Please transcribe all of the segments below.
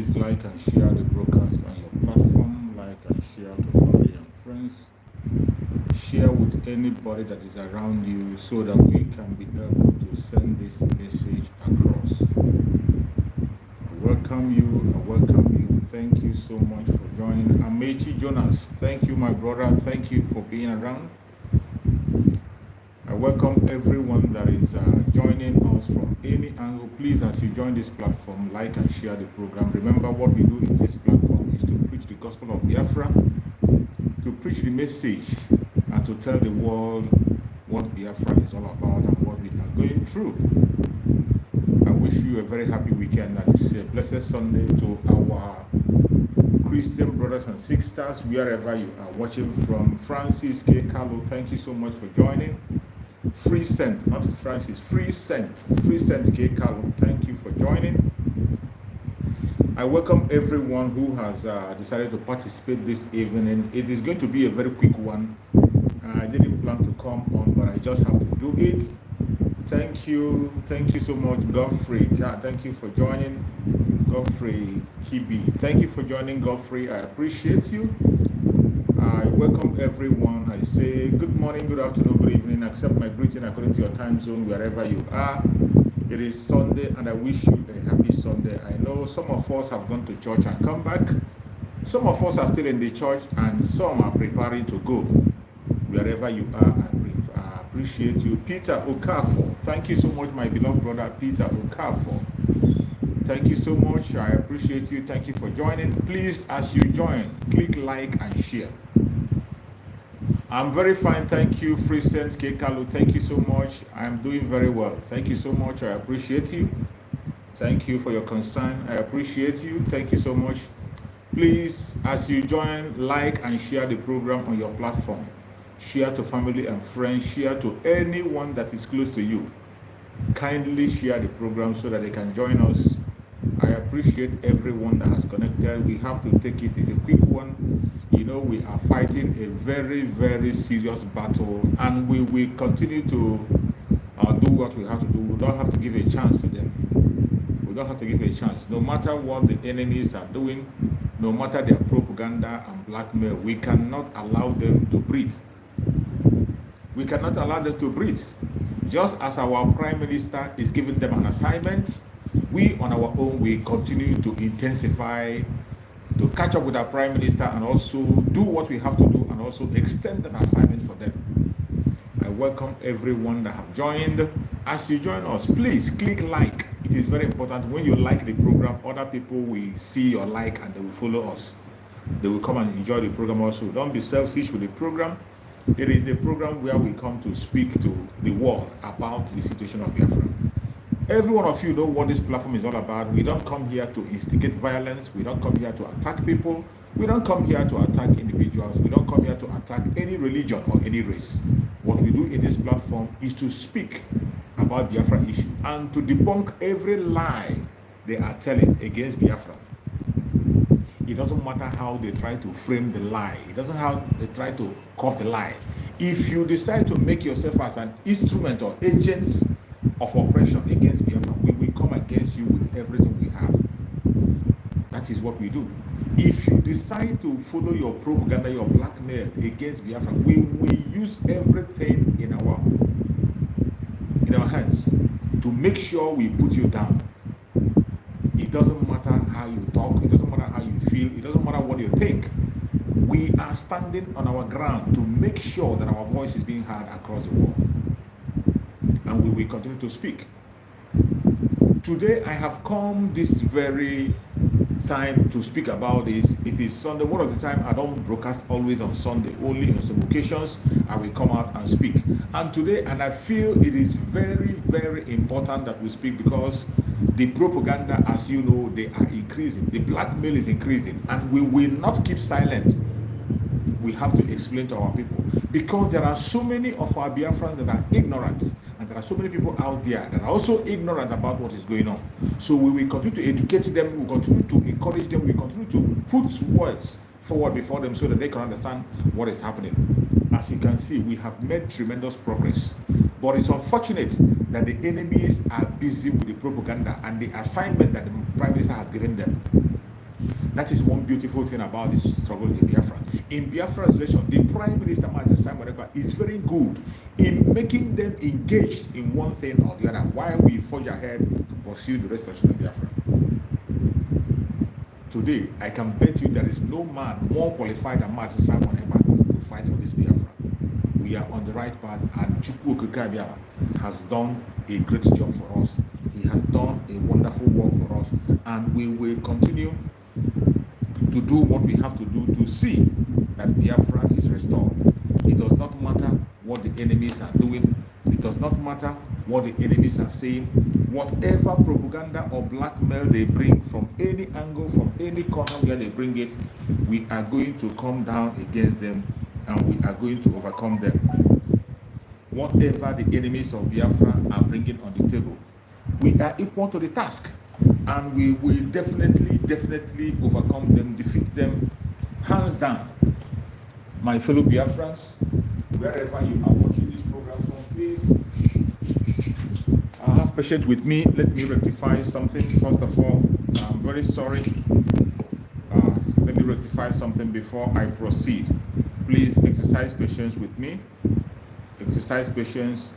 Please like and share the broadcast on your platform. Like and share to family and friends. Share with anybody that is around you so that we can be able to send this message across. I welcome you. Thank you so much for joining. Amechi Jonas, thank you, my brother. Thank you for being around. I welcome everyone that is joining us from any angle. Please, as you join this platform, like and share the program. Remember, what we do in this platform is to preach the gospel of Biafra, to preach the message, and to tell the world what Biafra is all about and what we are going through. I wish you a very happy weekend, and it's a blessed Sunday to our Christian brothers and sisters, wherever you are watching from. Francis K. Carlo, thank you so much for joining. Free Cent, not Francis, Free Cent K. Carlo, thank you for joining. I welcome everyone who has decided to participate this evening. It is going to be a very quick one. I didn't plan to come on, but I just have to do it. Thank you so much, Godfrey. Thank you for joining, Godfrey Kibi. Thank you for joining, Godfrey. I appreciate you. I welcome everyone. I say good morning, good afternoon, good evening. Accept my greeting according to your time zone, wherever you are. It is Sunday, and I wish you a happy Sunday. I know some of us have gone to church and come back. Some of us are still in the church, and some are preparing to go. Wherever you are, I appreciate you. Peter Okafor, thank you so much, my beloved brother Peter Okafor. Thank you so much. I appreciate you. Thank you for joining. Please, as you join, click like and share. I'm very fine. Thank you, Free Cent K. Carlo. Thank you so much. I'm doing very well. Thank you so much. I appreciate you. Thank you for your concern. I appreciate you. Thank you so much. Please, as you join, like and share the program on your platform. Share to family and friends. Share to anyone that is close to you. Kindly share the program so that they can join us. I appreciate everyone that has connected. We have to take it. It's a quick one. You know, we are fighting a very, very serious battle, and we will continue to do what we have to do. We don't have to give a chance to them. We don't have to give a chance. No matter what the enemies are doing, no matter their propaganda and blackmail, we cannot allow them to breathe. We cannot allow them to breathe. Just as our Prime Minister is giving them an assignment, we on our own will continue to intensify, to catch up with our Prime Minister, and also do what we have to do, and also extend that assignment for them. I welcome everyone that have joined. As you join us, please click like. It is very important. When you like the program, other people will see your like and they will follow us. They will come and enjoy the program also. Don't be selfish with the program. It is a program where we come to speak to the world about the situation of Biafra. Every one of you know what this platform is all about. We don't come here to instigate violence. We don't come here to attack people. We don't come here to attack individuals. We don't come here to attack any religion or any race. What we do in this platform is to speak about Biafra issue and to debunk every lie they are telling against Biafrans. It doesn't matter how they try to frame the lie. It doesn't matter how they try to cough the lie. If you decide to make yourself as an instrument or agent of oppression against Biafra, we will come against you with everything we have. That is what we do. If you decide to follow your propaganda, your blackmail against Biafra, we will use everything in our hands to make sure we put you down. It doesn't matter how you talk. It doesn't matter how you feel. It doesn't matter what you think. We are standing on our ground to make sure that our voice is being heard across the world. And we will continue to speak. Today, I have come this very time to speak about this. It is Sunday. Most of the time, I don't broadcast always on Sunday. Only on some occasions, I will come out and speak. And today, and I feel it is very, very important that we speak, because the propaganda, as you know, they are increasing. The blackmail is increasing. And we will not keep silent. We have to explain to our people, because there are so many of our Biafrans that are ignorant, and there are so many people out there that are also ignorant about what is going on. So we will continue to educate them, we will continue to encourage them, we will continue to put words forward before them so that they can understand what is happening. As you can see, we have made tremendous progress, but it's unfortunate that the enemies are busy with the propaganda and the assignment that the Prime Minister has given them. That is one beautiful thing about this struggle in Biafra. In Biafra's election, the Prime Minister, Simon Ekpa, is very good in making them engaged in one thing or the other while we forge ahead to pursue the restoration of Biafra. Today, I can bet you there is no man more qualified than Simon Ekpa to fight for this Biafra. We are on the right path, and Chukwu Okeke has done a great job for us. He has done a wonderful work for us, and we will continue to do what we have to do to see that Biafra is restored. It does not matter what the enemies are doing. It does not matter what the enemies are saying. Whatever propaganda or blackmail they bring from any angle, from any corner where they bring it, we are going to come down against them, and we are going to overcome them. Whatever the enemies of Biafra are bringing on the table, we are equal to the task, and we will definitely overcome them, defeat them, hands down. My fellow Biafrans, wherever you are watching this program from, please have patience with me. Let me rectify something. First of all, I'm very sorry. Let me rectify something before I proceed. Please exercise patience with me. Exercise patience,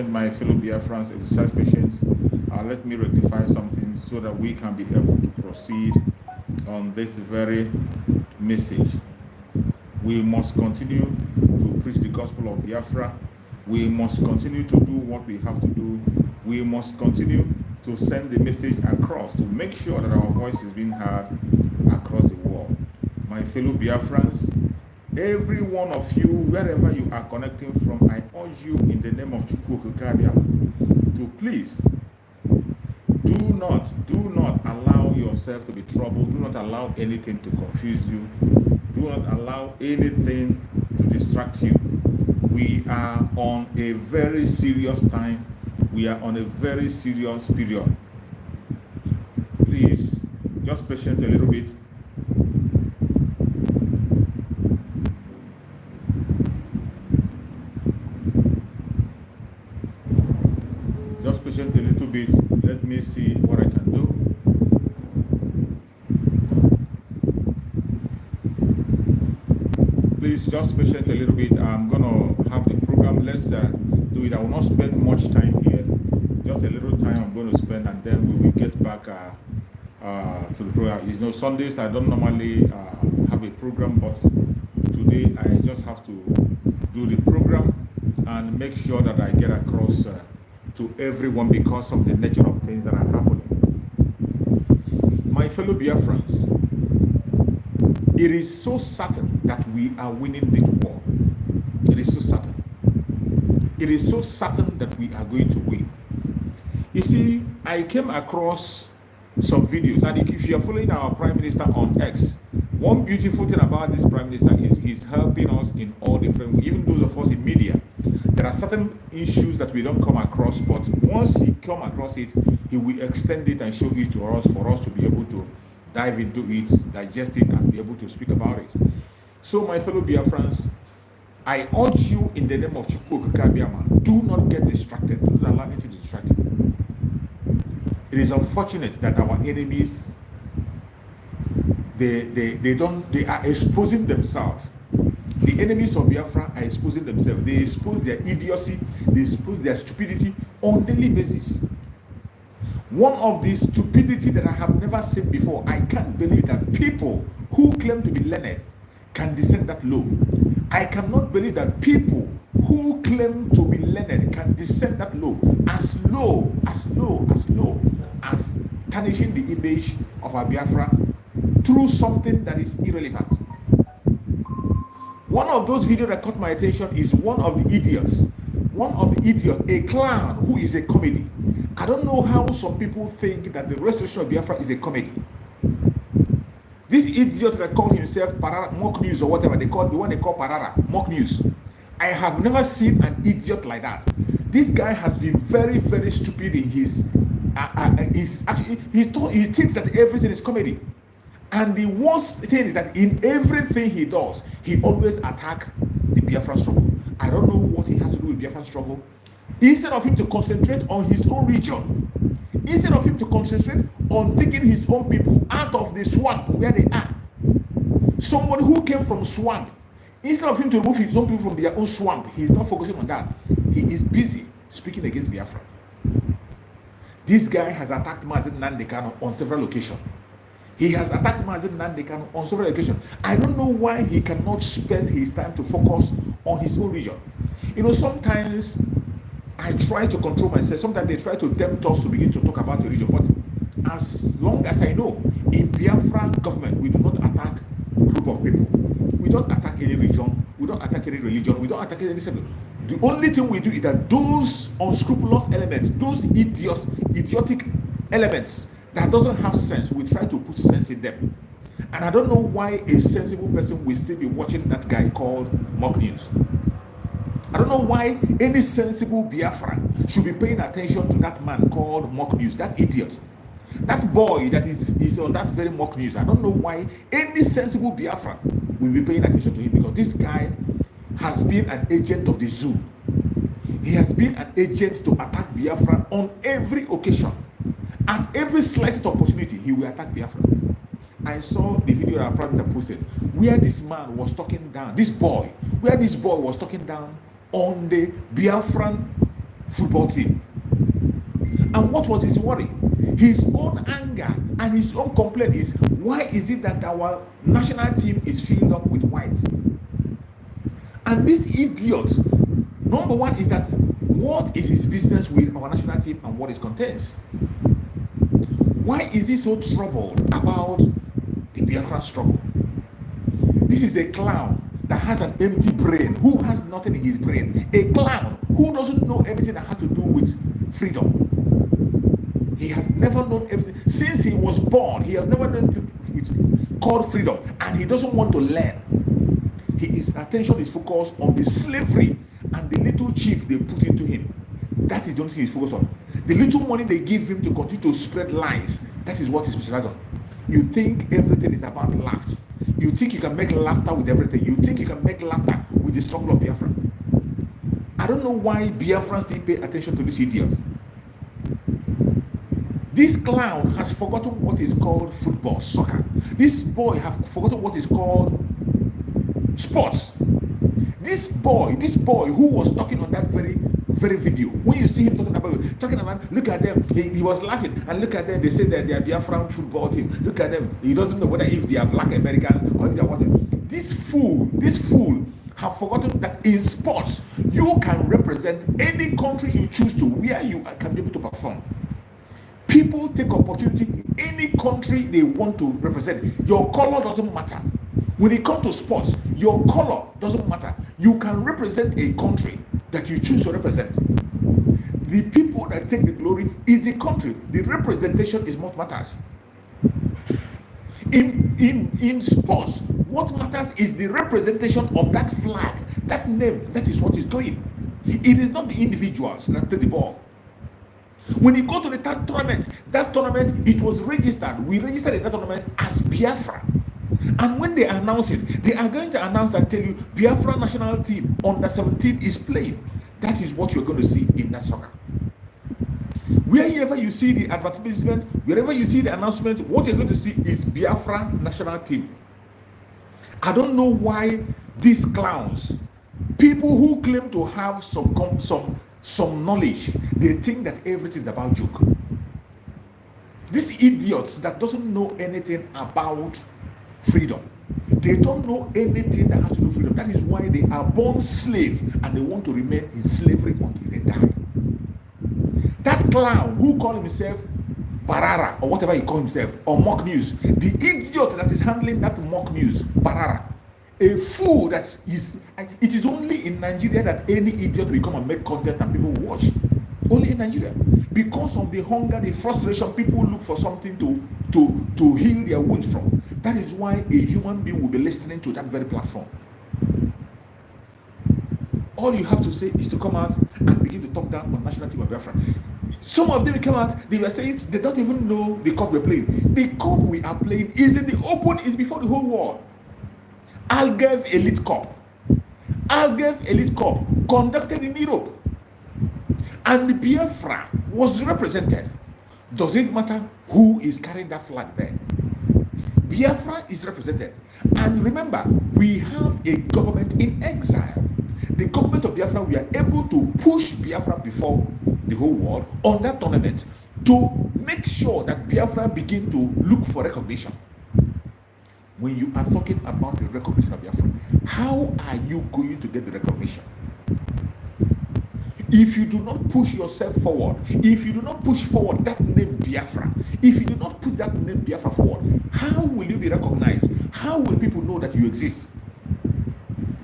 my fellow Biafrans. Exercise patience. Let me rectify something so that we can be able to proceed on this very message. We must continue to preach the gospel of Biafra. We must continue to do what we have to do. We must continue to send the message across to make sure that our voice is being heard across the world. My fellow Biafrans, every one of you, wherever you are connecting from, I urge you in the name of Chukwu Okeke to please do not allow yourself to be troubled. Do not allow anything to confuse you. Do not allow anything to distract you. We are on a very serious time. We are on a very serious period. Please, just patient a little bit. Just patient a little bit. Let me see what I can do. Please just patient a little bit. I'm gonna have the program. Let's do it. I will not spend much time here. Just a little time I'm going to spend, and then we will get back to the program. You know, Sundays I don't normally have a program, but today I just have to do the program and make sure that I get across to everyone because of the nature of things that are happening. My fellow Biafrans, it is so certain that we are winning this war. It is so certain. It is so certain that we are going to win. You see, I came across some videos, and if you are following our Prime Minister on X, one beautiful thing about this Prime Minister is he's helping us in all different ways, even those of us in media. There are certain issues that we don't come across, but once he come across it, he will extend it and show it to us for us to be able to dive into it, digest it, and be able to speak about it. So, my fellow Biafrans, I urge you in the name of Chukwu Okeke, do not get distracted. Do not allow anything to distract you. It is unfortunate that our enemies, they are exposing themselves. The enemies of Biafra are exposing themselves. They expose their idiocy, they expose their stupidity on a daily basis. One of the stupidity that I have never seen before, I can't believe that people who claim to be learned can descend that low. I cannot believe that people who claim to be learned can descend that low, as tarnishing the image of our Biafra through something that is irrelevant. One of those videos that caught my attention is one of the idiots, a clown who is a comedy. I don't know how some people think that the restoration of Biafra is a comedy. This idiot that called himself Parara, mock news or whatever, the one they call Parara, mock news. I have never seen an idiot like that. This guy has been very, very stupid in his, he thinks that everything is comedy. And the worst thing is that in everything he does, he always attacks the Biafra struggle. I don't know what he has to do with Biafra struggle. Instead of him to concentrate on his own region, Instead of him to concentrate on taking his own people out of the swamp where they are. Somebody who came from swamp, instead of him to remove his own people from their own swamp, he's not focusing on that. He is busy speaking against Biafra. This guy has attacked Mazi Nnamdi Kanu on several occasions. He has attacked Mazi Nnamdi Kanu on several occasions. I don't know why he cannot spend his time to focus on his own region. You know, sometimes I try to control myself. Sometimes they try to tempt us to begin to talk about the region. But as long as I know, in Biafra government, we do not attack group of people. We don't attack any region. We don't attack any religion. We don't attack any sector. The only thing we do is that those unscrupulous elements, those idiotic elements that doesn't have sense, we try to put sense in them. And I don't know why a sensible person will still be watching that guy called Mock News. I don't know why any sensible Biafra should be paying attention to that man called Mock News, that idiot. That boy that is on that very Mock News. I don't know why any sensible Biafra will be paying attention to him, because this guy has been an agent of the zoo. He has been an agent to attack Biafra on every occasion. At every slight opportunity, he will attack Biafra. I saw the video that I probably posted where this man was talking down, this boy was talking down on the Biafran football team. And what was his worry? His own anger and his own complaint is, why is it that our national team is filled up with whites? And this idiot, number one is that, what is his business with our national team and what it contains? Why is he so troubled about the Biafran struggle? This is a clown that has an empty brain, who has nothing in his brain. A clown who doesn't know anything that has to do with freedom. He has never known everything. Since he was born, he has never known anything called freedom, and he doesn't want to learn. His attention is focused on the slavery and the little chip they put into him. That is the only thing he's focused on. The little money they give him to continue to spread lies, that is what he specializes on. You think everything is about laughter. You think you can make laughter with everything. You think you can make laughter with the struggle of Biafra. I don't know why Biafrans still pay attention to this idiot. This clown has forgotten what is called football, soccer. This boy has forgotten what is called sports. This boy who was talking on that very video, when you see him talking about, look at them, he was laughing, and look at them, they say that they are Biafran football team. Look at them, he doesn't know whether if they are black Americans or if they are what. This fool have forgotten that in sports, you can represent any country you choose to, where you can be able to perform. People take opportunity in any country they want to represent. Your color doesn't matter. When it comes to sports, your color doesn't matter. You can represent a country that you choose to represent. The people that take the glory is the country. The representation is what matters. In sports, what matters is the representation of that flag, that name. That is what is doing. It is not the individuals that play the ball. When you go to that tournament, it was registered. We registered in that tournament as Biafra. And when they announce it, they are going to announce and tell you Biafra national team under 17 is playing. That is what you're going to see in that soccer. Wherever you see the advertisement, wherever you see the announcement, what you're going to see is Biafra national team. I don't know why these clowns, people who claim to have some knowledge, they think that everything is about joke. These idiots that doesn't know anything about freedom, they don't know anything that has to do with freedom. That is why they are born slave and they want to remain in slavery until they die. That clown who called himself Barara or whatever he called himself, or Mock News, the idiot that is handling that Mock News, Barara, a fool that is, it is only in Nigeria that any idiot will come and make content and people will watch. Only in Nigeria. Because of the hunger, the frustration, people look for something to heal their wounds from. That is why a human being will be listening to that very platform. All you have to say is to come out and begin to talk down on national team of Biafra. Some of them will come out, they were saying they don't even know the cup we're playing. The cup we are playing is in the open, is before the whole world. Algev Elite Cup. Algev Elite Cup conducted in Europe. And the Biafra was represented. Does it matter who is carrying that flag there? Biafra is represented. And remember, we have a government in exile. The government of Biafra, we are able to push Biafra before the whole world on that tournament to make sure that Biafra begin to look for recognition. When you are talking about the recognition of Biafra, how are you going to get the recognition? If you do not push yourself forward, if you do not push forward that name Biafra, if you do not put that name Biafra forward, how will you be recognized? How will people know that you exist?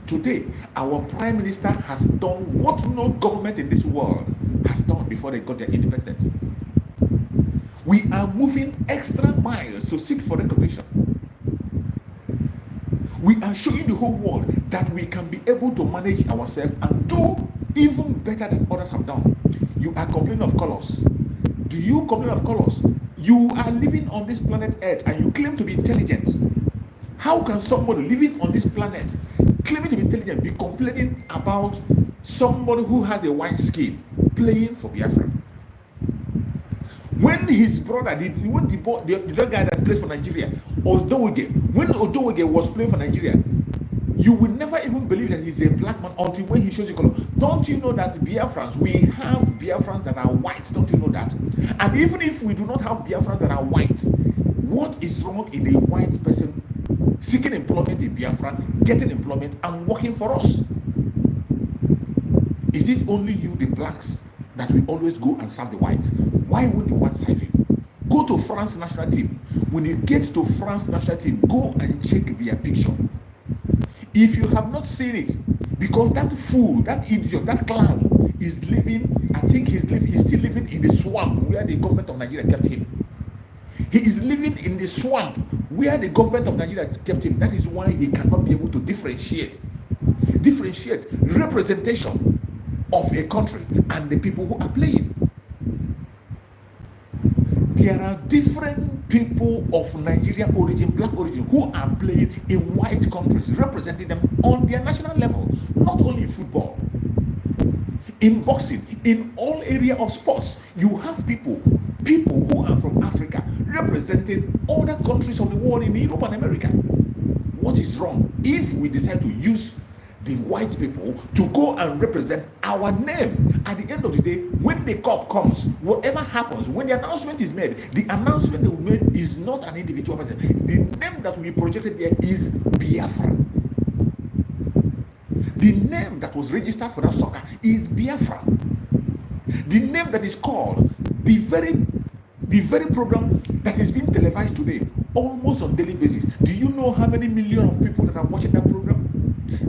Today, our Prime Minister has done what no government in this world has done before they got their independence. We are moving extra miles to seek for recognition. We are showing the whole world that we can be able to manage ourselves and do even better than others have done. You are complaining of colors. Do you complain of colors? You are living on this planet Earth and you claim to be intelligent. How can somebody living on this planet claiming to be intelligent be complaining about somebody who has a white skin playing for Biafra? When his brother, the guy that plays for Nigeria, Odowege, when Odowege was playing for Nigeria, you will never even believe that he's a black man until when he shows you color. Don't you know that Biafrans, we have Biafrans that are white? Don't you know that? And even if we do not have Biafrans that are white, what is wrong in a white person seeking employment in Biafra, getting employment and working for us? Is it only you, the blacks, that will always go and serve the whites? Why would the whites serve you? Go to France national team. When you get to France national team, go and check their picture. If you have not seen it, because that fool, that idiot, that clown is living, I think he's still living in the swamp where the government of Nigeria kept him. He is living in the swamp where the government of Nigeria kept him. That is why he cannot be able to differentiate representation of a country and the people who are playing. There are different people of Nigerian origin, black origin, who are playing in white countries, representing them on their national level, not only in football, in boxing, in all areas of sports. You have people who are from Africa representing other countries of the world in Europe and America. What is wrong if we decide to use the white people to go and represent our name? At the end of the day, when the cup comes, whatever happens, when the announcement is made, the announcement that we made is not an individual person. The name that will be projected there is Biafra. The name that was registered for that soccer is Biafra. The name that is called, the very program that is being televised today, almost on daily basis. Do you know how many millions of people that are watching that program?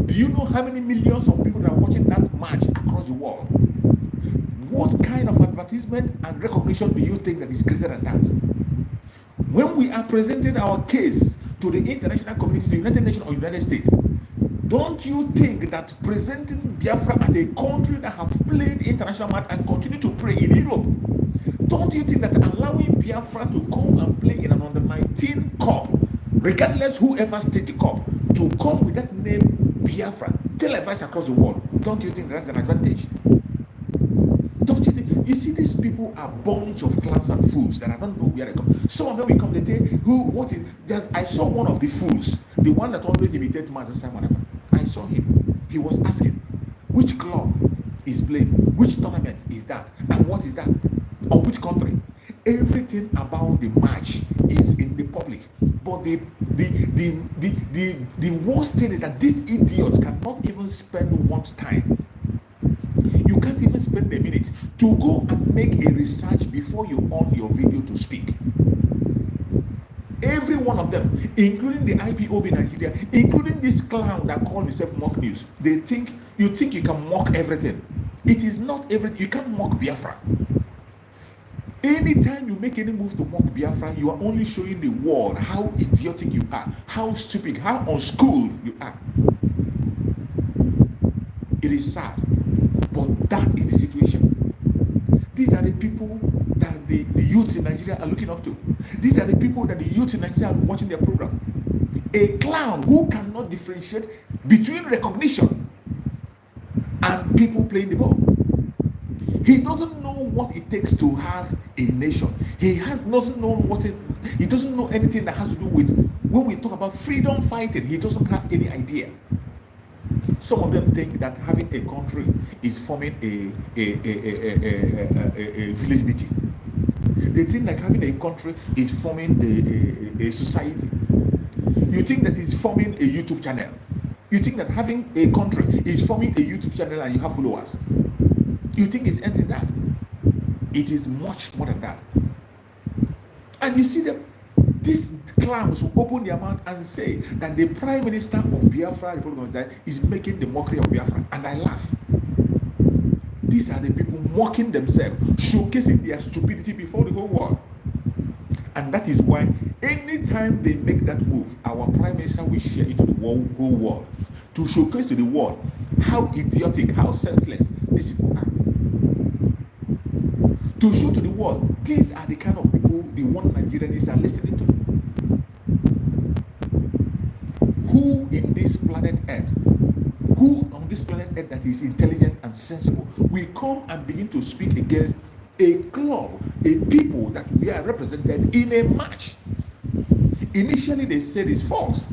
Do you know how many millions of people that are watching that match across the world? What kind of advertisement and recognition do you think that is greater than that? When we are presenting our case to the international community, the United Nations or United States, don't you think that presenting Biafra as a country that have played international match and continue to play in Europe, don't you think that allowing Biafra to come and play in an under-19 cup, regardless whoever state the cup, to come with that name Biafra, televised across the world, don't you think that's an advantage? Don't you think? You see, these people are a bunch of clowns and fools that I don't know where they come. Some of them will come, they say, I saw one of the fools, the one that always imitates Master Simon. I saw him. He was asking, which club is playing? Which tournament is that? And what is that? Or which country? Everything about the match is in the public. But the worst thing is that these idiots cannot even spend one time. You can't even spend a minute to go and make a research before you on your video to speak. Every one of them, including the IPOB Nigeria, including this clown that calls himself Mock News, you think you can mock everything. It is not everything. You can't mock Biafra. Anytime you make any move to mock Biafra, you are only showing the world how idiotic you are, how stupid, how unschooled you are. It is sad, but that is the situation. These are the people that the youths in Nigeria are looking up to. These are the people that the youths in Nigeria are watching their program. A clown who cannot differentiate between recognition and people playing the ball. He doesn't know what it takes to have a nation. He doesn't know anything that has to do with, when we talk about freedom fighting, he doesn't have any idea. Some of them think that having a country is forming a village meeting. They think like having a country is forming a society. You think that it's forming a YouTube channel. You think that having a country is forming a YouTube channel and you have followers. You think it's anything that. It is much more than that. And you see them, these clowns who open their mouth and say that the Prime Minister of Biafra, Republic of Israel, is making the mockery of Biafra. And I laugh. These are the people mocking themselves, showcasing their stupidity before the whole world. And that is why anytime they make that move, our Prime Minister will share it to the whole world, to showcase to the world how idiotic, how senseless these people are. To show to the world, these are the kind of people the one Nigerians are listening to. Who in this planet Earth, who on this planet Earth that is intelligent and sensible, will come and begin to speak against a club, a people that we are represented in a match? Initially, they said it's false.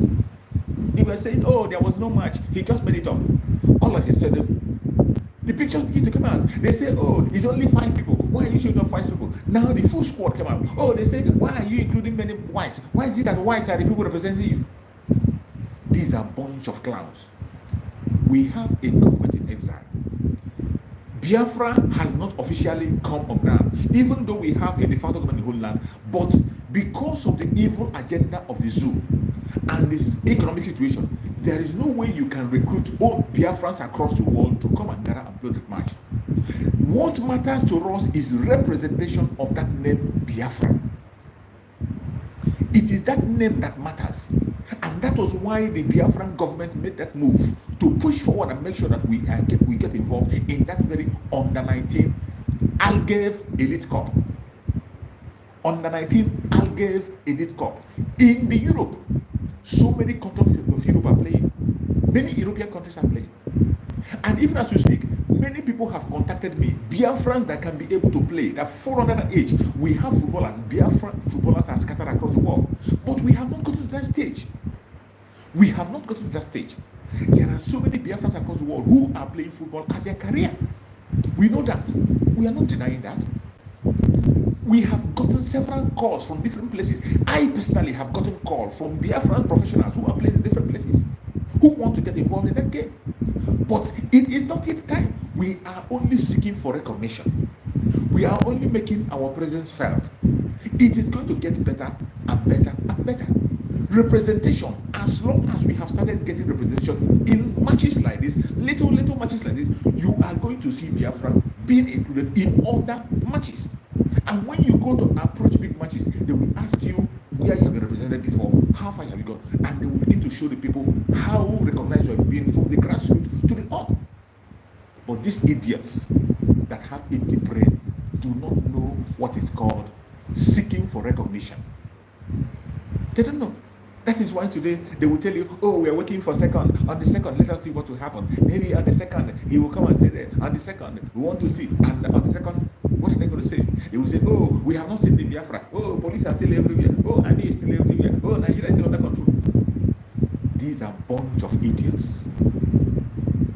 They were saying, oh, there was no match. He just made it up. All of a sudden, the pictures begin to come out. They say, oh, it's only 5 people. Why are you showing up 5 people? Now the full squad come out. Oh, they say, why are you including many whites? Why is it that whites are the people representing you? These are a bunch of clowns. We have a government in exile. Biafra has not officially come on ground, even though we have a de facto government in the whole land. But because of the evil agenda of the zoo and this economic situation, there is no way you can recruit all Biafrans across the world to come and gather and build that match. What matters to us is representation of that name Biafra. It is that name that matters. And that was why the Biafran government made that move to push forward and make sure that we get involved in that very under-19 Algarve Elite Cup. Under-19 Algarve Elite Cup. In the Europe, so many countries of Europe are playing. Many European countries are playing. And even as we speak, many people have contacted me, Biafrans that can be able to play, that 400 age. We have footballers, Biafran footballers are scattered across the world. But we have not gotten to that stage. We have not gotten to that stage. There are so many Biafrans across the world who are playing football as their career. We know that. We are not denying that. We have gotten several calls from different places. I personally have gotten calls from Biafran professionals who are playing in different places, who want to get involved in that game. But it is not yet time. We are only seeking for recognition. We are only making our presence felt. It is going to get better and better and better. Representation, as long as we have started getting representation in matches like this, little matches like this, you are going to see Biafra being included in other matches. And when you go to approach big matches, they will ask you where you have been represented before, how far have you gone, and they will begin to show the people how recognized you have been from the grassroots to the up. But these idiots that have empty brain do not know what is called seeking for recognition. They don't know. That is why today they will tell you, oh, we are waiting for second. On the second, let us see what will happen. Maybe on the second, he will come and say that. On the second, we want to see. And on the second, what are they going to say? They will say, oh, we have not seen the Biafra. Oh, police are still everywhere. Oh, Ani is still everywhere. Oh, Nigeria is still under control. These are a bunch of idiots.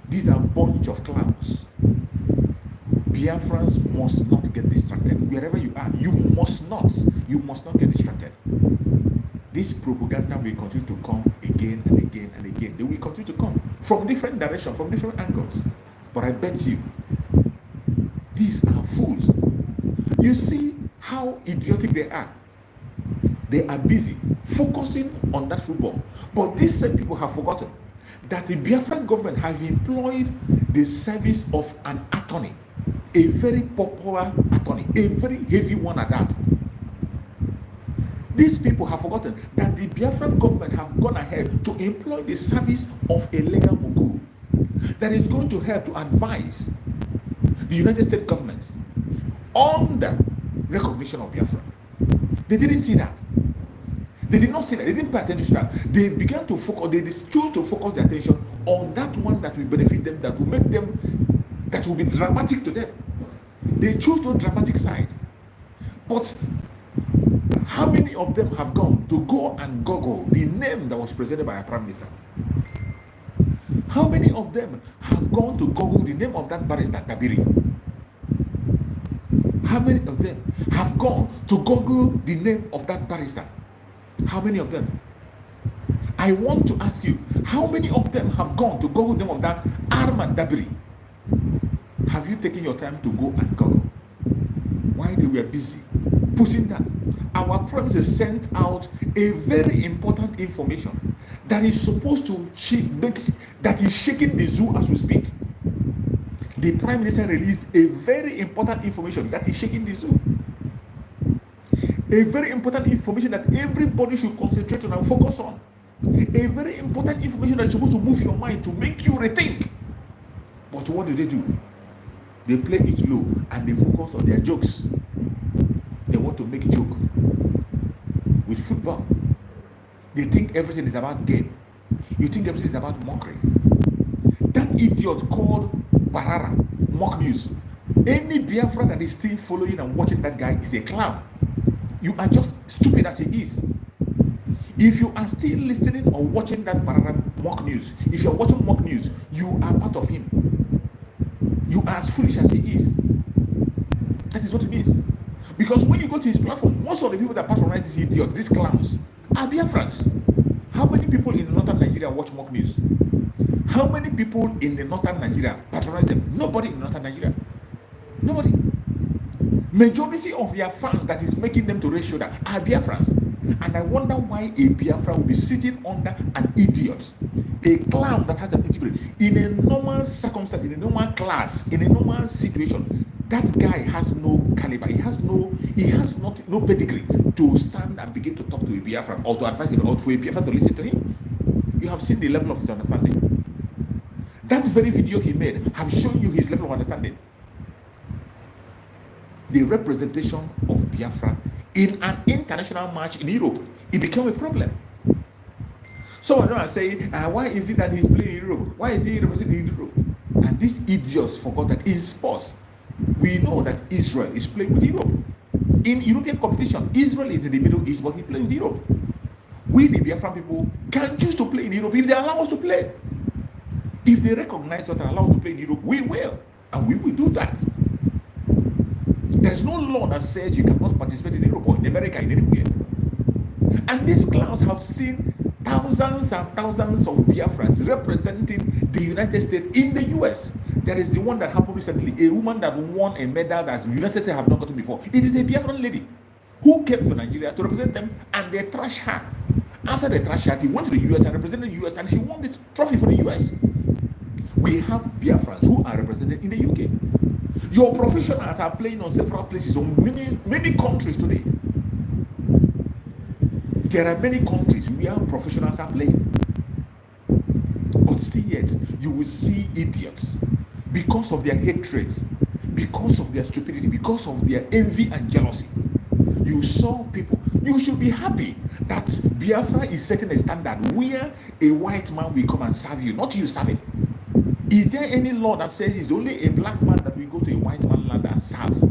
These are a bunch of clowns. Biafrans must not get distracted. Wherever you are, you must not get distracted. This propaganda will continue to come again and again and again. They will continue to come from different directions, from different angles. But I bet you, these are fools. You see how idiotic they are. They are busy focusing on that football. But these same people have forgotten that the Biafran government has employed the service of an attorney, a very popular attorney, a very heavy one at that. These people have forgotten that the Biafran government have gone ahead to employ the service of a legal mogul that is going to help to advise the United States government on the recognition of Biafra. They didn't see that. They did not see that. They didn't pay attention to that. They began to focus, they chose to focus their attention on that one that will benefit them, that will make them, that will be dramatic to them. They chose the dramatic side. But how many of them have gone to go and Google the name that was presented by a prime minister? How many of them have gone to Google the name of that barrister, Dabiri? How many of them have gone to Google the name of that barrister? How many of them? I want to ask you, how many of them have gone to Google the name of that Arman Dabiri? Have you taken your time to go and Google? While they were busy pushing that, our prime minister sent out a very important information that is supposed to that is shaking the zoo as we speak. The prime minister released a very important information that is shaking the zoo. A very important information that everybody should concentrate on and focus on. A very important information that is supposed to move your mind, to make you rethink. But what do? They play it low and they focus on their jokes. They want to make joke with football. They think everything is about game. You think everything is about mockery. That idiot called Barara, mock news. Any Biafra that is still following and watching that guy is a clown. You are just stupid as he is. If you are still listening or watching that Barara mock news, if you are watching mock news, you are part of him. You are as foolish as he is. That is what it means. Because when you go to his platform, most of the people that patronize this idiot, these clowns, are Biafrans. How many people in northern Nigeria watch mock news? How many people in the northern Nigeria patronize them? Nobody in northern Nigeria. Nobody. Majority of their fans that is making them to raise shoulder are Biafrans. And I wonder why a Biafra will be sitting under an idiot, a clown that has an integrity. In a normal circumstance, in a normal class, in a normal situation, that guy has no caliber. He has no pedigree to stand and begin to talk to a Biafran or to advise him or to a Biafran to listen to him. You have seen the level of his understanding. That very video he made have shown you his level of understanding. The representation of Biafra in an international match in Europe, it became a problem. So I say, why is it that he's playing in Europe? Why is he representing Europe? And these idiots forgot that in sports, we know that Israel is playing with Europe. In European competition, Israel is in the Middle East, but he plays with Europe. We, the Biafran people, can choose to play in Europe if they allow us to play. If they recognize us and allow us to play in Europe, we will. And we will do that. There's no law that says you cannot participate in Europe or in America, in anywhere. And these clowns have seen thousands and thousands of Biafrans representing the United States in the US. There is the one that happened recently, a woman that won a medal that the United States have not gotten before. It is a Biafran lady who came to Nigeria to represent them, and they trashed her. After they trashed her, she went to the US and represented the US, and she won the trophy for the US. We have Biafrans who are represented in the UK. Your professionals are playing on several places, on many countries today. There are many countries where professionals are playing. But still yet, you will see idiots, because of their hatred, because of their stupidity, because of their envy and jealousy. You saw people, you should be happy that Biafra is setting a standard where a white man will come and serve you, not you serving. Is there any law that says it's only a black man that will go to a white man's land and serve?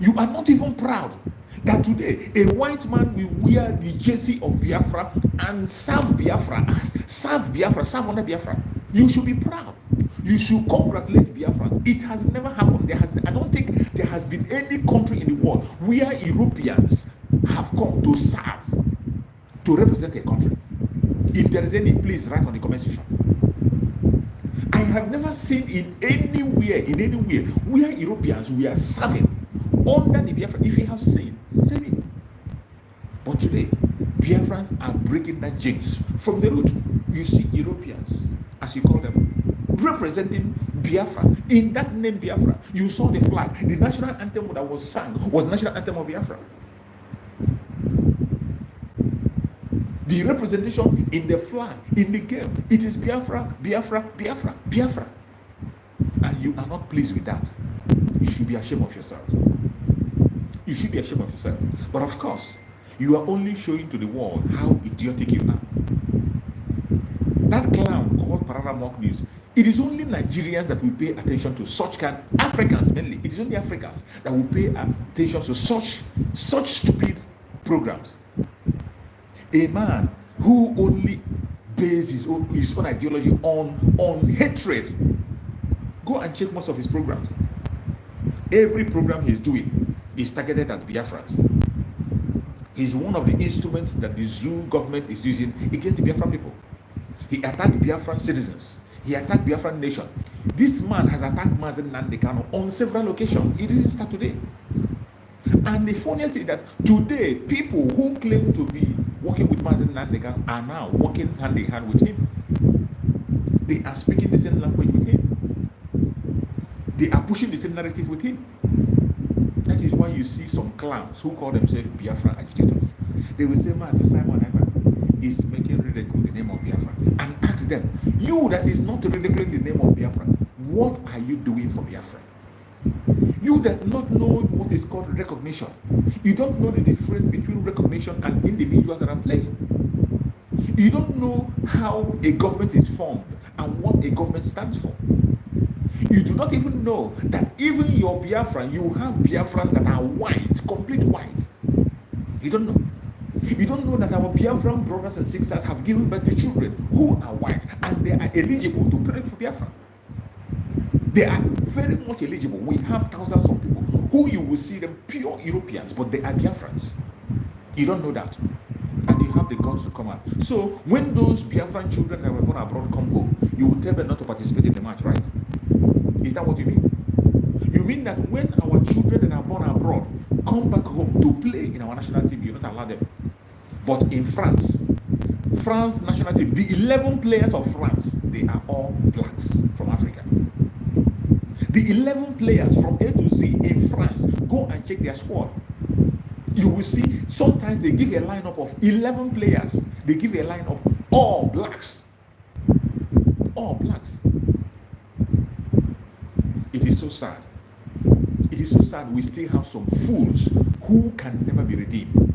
You are not even proud that today a white man will wear the jersey of Biafra and serve Biafra, serve under Biafra. You should be proud. You should congratulate Biafrans. It has never happened. I don't think there has been any country in the world where Europeans have come to serve, to represent a country. If there is any, please write on the comment section. I have never seen in anywhere where Europeans were serving under the Biafra. If you have seen, say it. But today, Biafrans are breaking that jinx from the root. You see Europeans, as you call them, representing Biafra. In that name Biafra, you saw the flag. The national anthem that was sung was the national anthem of Biafra. The representation in the flag, in the game, it is Biafra, Biafra, Biafra, Biafra. And you are not pleased with that. You should be ashamed of yourself. You should be ashamed of yourself. But of course, you are only showing to the world how idiotic you are. That clown called Parara Mock News It is only Nigerians that will pay attention to such kind, Africans mainly. It is only Africans that will pay attention to such stupid programs. A man who only bases his own ideology on hatred. Go and check most of his programs. Every program he's doing is targeted at Biafrans. He's one of the instruments that the zoo government is using against the Biafran people. He attacked Biafran citizens. He attacked Biafran nation. This man has attacked Mazen Nnamdi Kanu on several occasions. It didn't start today. And the funniest thing is that today, people who claim to be working with Mazen Nnamdi Kanu are now working hand in hand with him. They are speaking the same language with him. They are pushing the same narrative with him. That is why you see some clowns who call themselves Biafran agitators. They will say, Master Simon Ekpa is making ridicule the name of Biafra. And ask them, you that is not ridiculing the name of Biafra, what are you doing for Biafra? You that not know what is called recognition. You don't know the difference between recognition and individuals that are playing. You don't know how a government is formed and what a government stands for. You do not even know that even your Biafran, you have Biafrans that are white, complete white. You don't know. You don't know that our Biafran brothers and sisters have given birth to children who are white and they are eligible to pray for Biafra. They are very much eligible. We have thousands of people who you will see them pure Europeans, but they are Biafrans. You don't know that. And you have the guts to come out. So when those Biafran children that were born abroad come home, you will tell them not to participate in the match, right? Is that what you mean? You mean that when our children that are born abroad come back home to play in our national team, you don't allow them? But in France national team, the 11 players of France, they are all blacks from Africa. The 11 players from A to Z in France, go and check their squad. You will see sometimes they give a lineup of 11 players. They give a lineup all blacks. All blacks. It is so sad. It is so sad we still have some fools who can never be redeemed.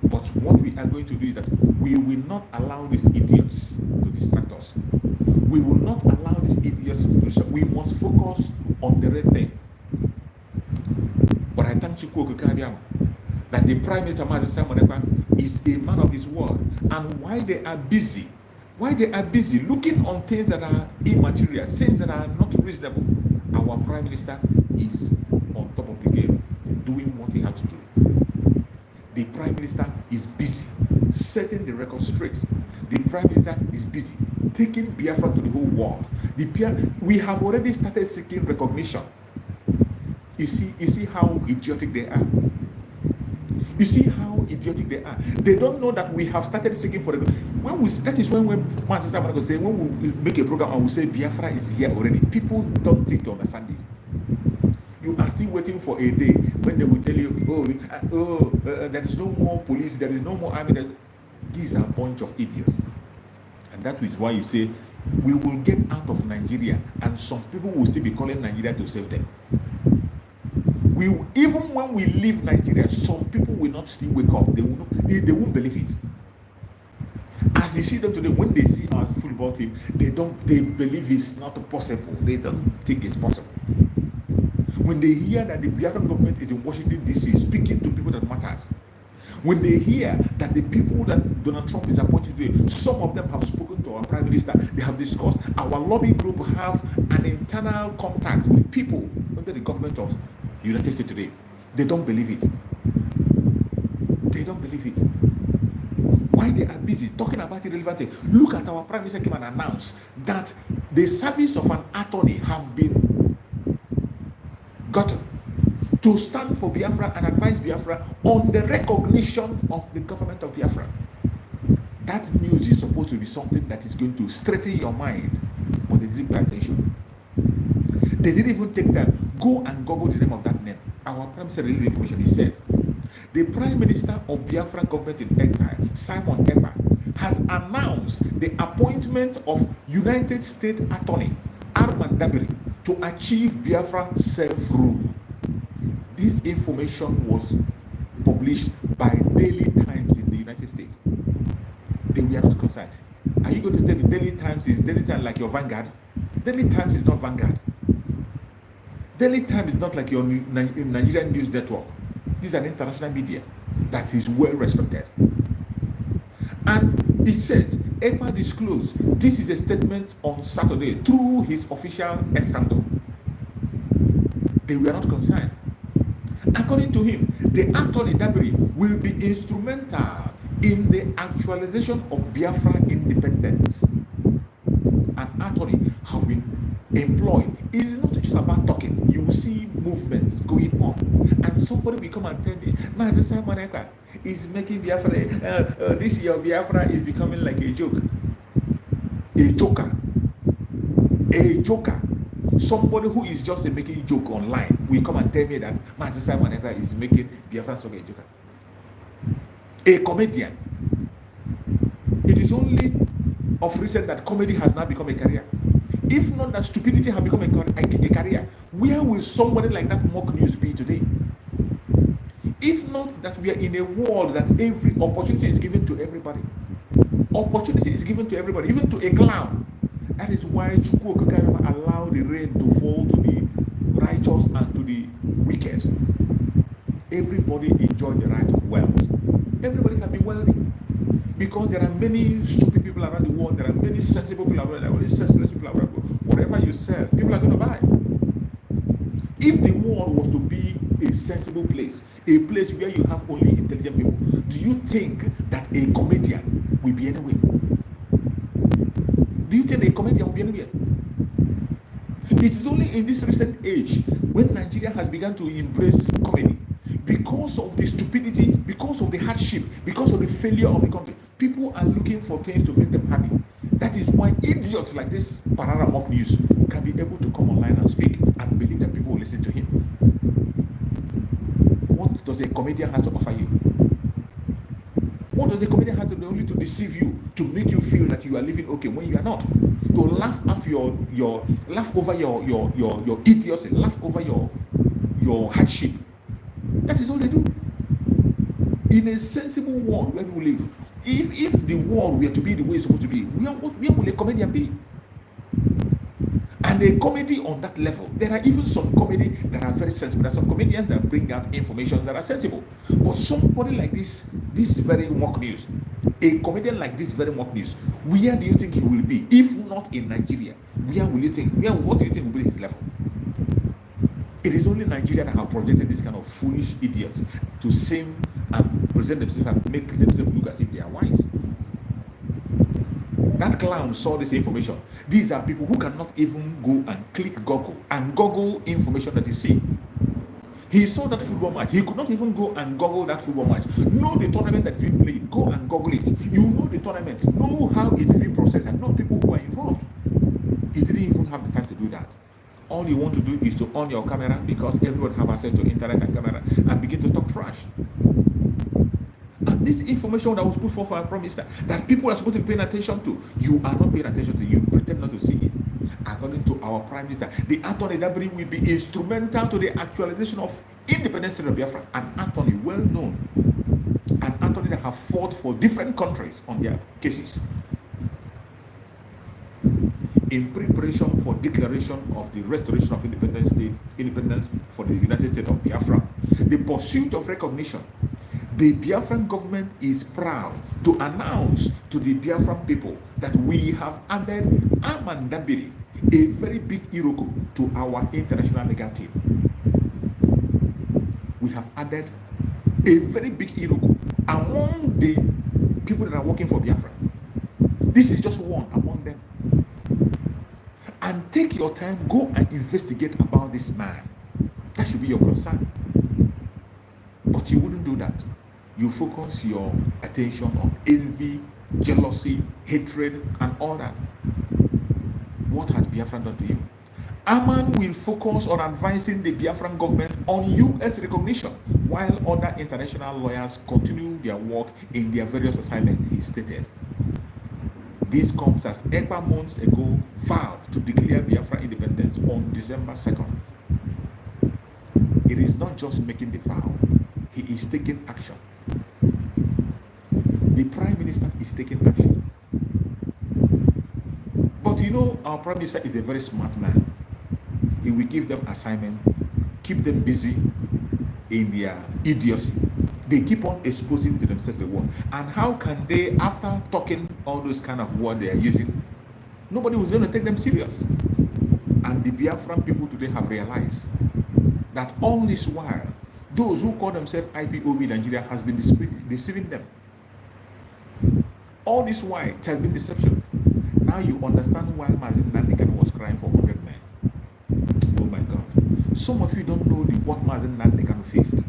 But what we are going to do is that we will not allow these idiots to distract us. We will not allow these idiots to distract. We must focus on the right thing. But I thank Chukwu Okukabiyama that the Prime Minister Simon Ekpa is a man of his word. And why they are busy looking on things that are immaterial, things that are not reasonable, our Prime Minister is on top of the game, doing what he has to do. The Prime Minister is busy setting the record straight. The Prime Minister is busy taking Biafra to the whole world. We have already started seeking recognition. You see how idiotic they are. You see how idiotic they are. They don't know that we have started seeking for it. That is when Master Simon will say, when we make a program and we say Biafra is here already, people don't think to understand this. You are still waiting for a day when they will tell you, there is no more police, there is no more army. These are a bunch of idiots. And that is why you say, we will get out of Nigeria, and some people will still be calling Nigeria to save them. Even when we leave Nigeria, some people will not still wake up. They won't believe it. As they see them today, when they see our football team, they believe it's not possible. They don't think it's possible. When they hear that the Biafran government is in Washington, D.C., speaking to people that matters, when they hear that the people that Donald Trump is appointed to, some of them have spoken to our Prime Minister, they have discussed, our lobby group have an internal contact with people under the government of the United States today. They don't believe it. They don't believe it. Why they are busy talking about irrelevant things? Look at our Prime Minister came and announced that the service of an attorney have been gotten to stand for Biafra and advise Biafra on the recognition of the government of Biafra. That news is supposed to be something that is going to straighten your mind, but they didn't pay attention. They didn't even take time. Go and Google the name of that name. Our Prime Minister released information. He said, the Prime Minister of Biafra government in exile, Simon Ekpa, has announced the appointment of United States Attorney Arman Dabiri to achieve Biafra self-rule. This information was published by Daily Times in the United States. They were not concerned. Are you going to tell me Daily Times is Daily Times like your Vanguard? Daily Times is not Vanguard. Daily Times is not like your Nigerian news network. This is an international media that is well respected. And it says, Ekpa disclosed, this is a statement on Saturday through his official X handle. They were not concerned. According to him, the attorney Dabiri will be instrumental in the actualization of Biafra independence. An attorney have been employed. It's not just about talking. You will see movements going on, and somebody will come and tell me, Master Simon Ekpa is making Biafra. This year Biafra is becoming like a joke, a joker. Somebody who is just making joke online will come and tell me that Master Simon Ekpa is making Biafra soccer a joker. A comedian. It is only of recent that comedy has now become a career. If not that stupidity has become a career, where will somebody like that mock news be today? If not that we are in a world that every opportunity is given to everybody. Opportunity is given to everybody, even to a clown. That is why Chukwu Okaka allowed the rain to fall to the righteous and to the wicked. Everybody enjoyed the right of wealth. Everybody can be wealthy. Because there are many stupid people around the world, there are many sensible people around the world, senseless people around the world. Whatever you sell, people are going to buy. If the world was to be a sensible place, a place where you have only intelligent people, do you think that a comedian will be anywhere? Do you think a comedian will be anywhere? It is only in this recent age when Nigeria has begun to embrace comedy. Because of the stupidity, because of the hardship, because of the failure of the country, people are looking for things to make them happy. That is why idiots like this Parara mock news can be able to come online and speak and believe that people will listen to him. What does a comedian have to offer you? What does a comedian have to do? Only to deceive you, to make you feel that you are living okay when you are not. To laugh off laugh over your idiocy, laugh over your hardship. That is all they do. In a sensible world where we live, if the world were to be the way it's supposed to be, where will a comedian be? And a comedy on that level, there are even some comedy that are very sensible. There are some comedians that bring out information that are sensible. But somebody like this very mock news, a comedian like this very mock news, where do you think he will be? If not in Nigeria, what do you think will be his level? It is only Nigeria that have projected this kind of foolish idiots to sing and present themselves and make themselves look as if they are wise. That clown saw this information. These are people who cannot even go and click Google and Google information that you see. He saw that football match. He could not even go and Google that football match. Know the tournament that's been played. Go and Google it. You know the tournament. Know how it's been processed and know people who are involved. He didn't even have the time to do that. All you want to do is to on your camera because everyone have access to internet and camera and begin to talk trash. And this information that was put forth for our Prime Minister that people are supposed to be paying attention to, you are not paying attention to. You pretend not to see it. According to our Prime Minister, the attorney Dabiri will be instrumental to the actualization of independence in Biafra. An attorney well known, an attorney that have fought for different countries on their cases. In preparation for declaration of the restoration of independence for the United States of Biafra, the pursuit of recognition, the Biafran government is proud to announce to the Biafran people that we have added Aman Dabiri, a very big Iroko, to our international legal team. We have added a very big Iroko among the people that are working for Biafra. This is just one among them. And take your time, go and investigate about this man. That should be your concern. But you wouldn't do that. You focus your attention on envy, jealousy, hatred, and all that. What has Biafran done to you? Aman will focus on advising the Biafran government on U.S. recognition, while other international lawyers continue their work in their various assignments, he stated. This comes as Ekpa months ago vowed to declare Biafra independence on December 2nd. It is not just making the vow, he is taking action. The Prime Minister is taking action. But But you know, our Prime Minister is a very smart man. He will give them assignments, keep them busy in their idiocy. They keep on exposing to themselves the world. And how can they, after talking all those kind of words they are using, nobody was going to take them serious. And the Biafran people today have realized that all this while, those who call themselves IPOB Nigeria has been deceiving them. All this while, it has been deception. Now you understand why Mazin Nandikan was crying for 100 men. Oh my God. Some of you don't know what Mazin Nandikan faced.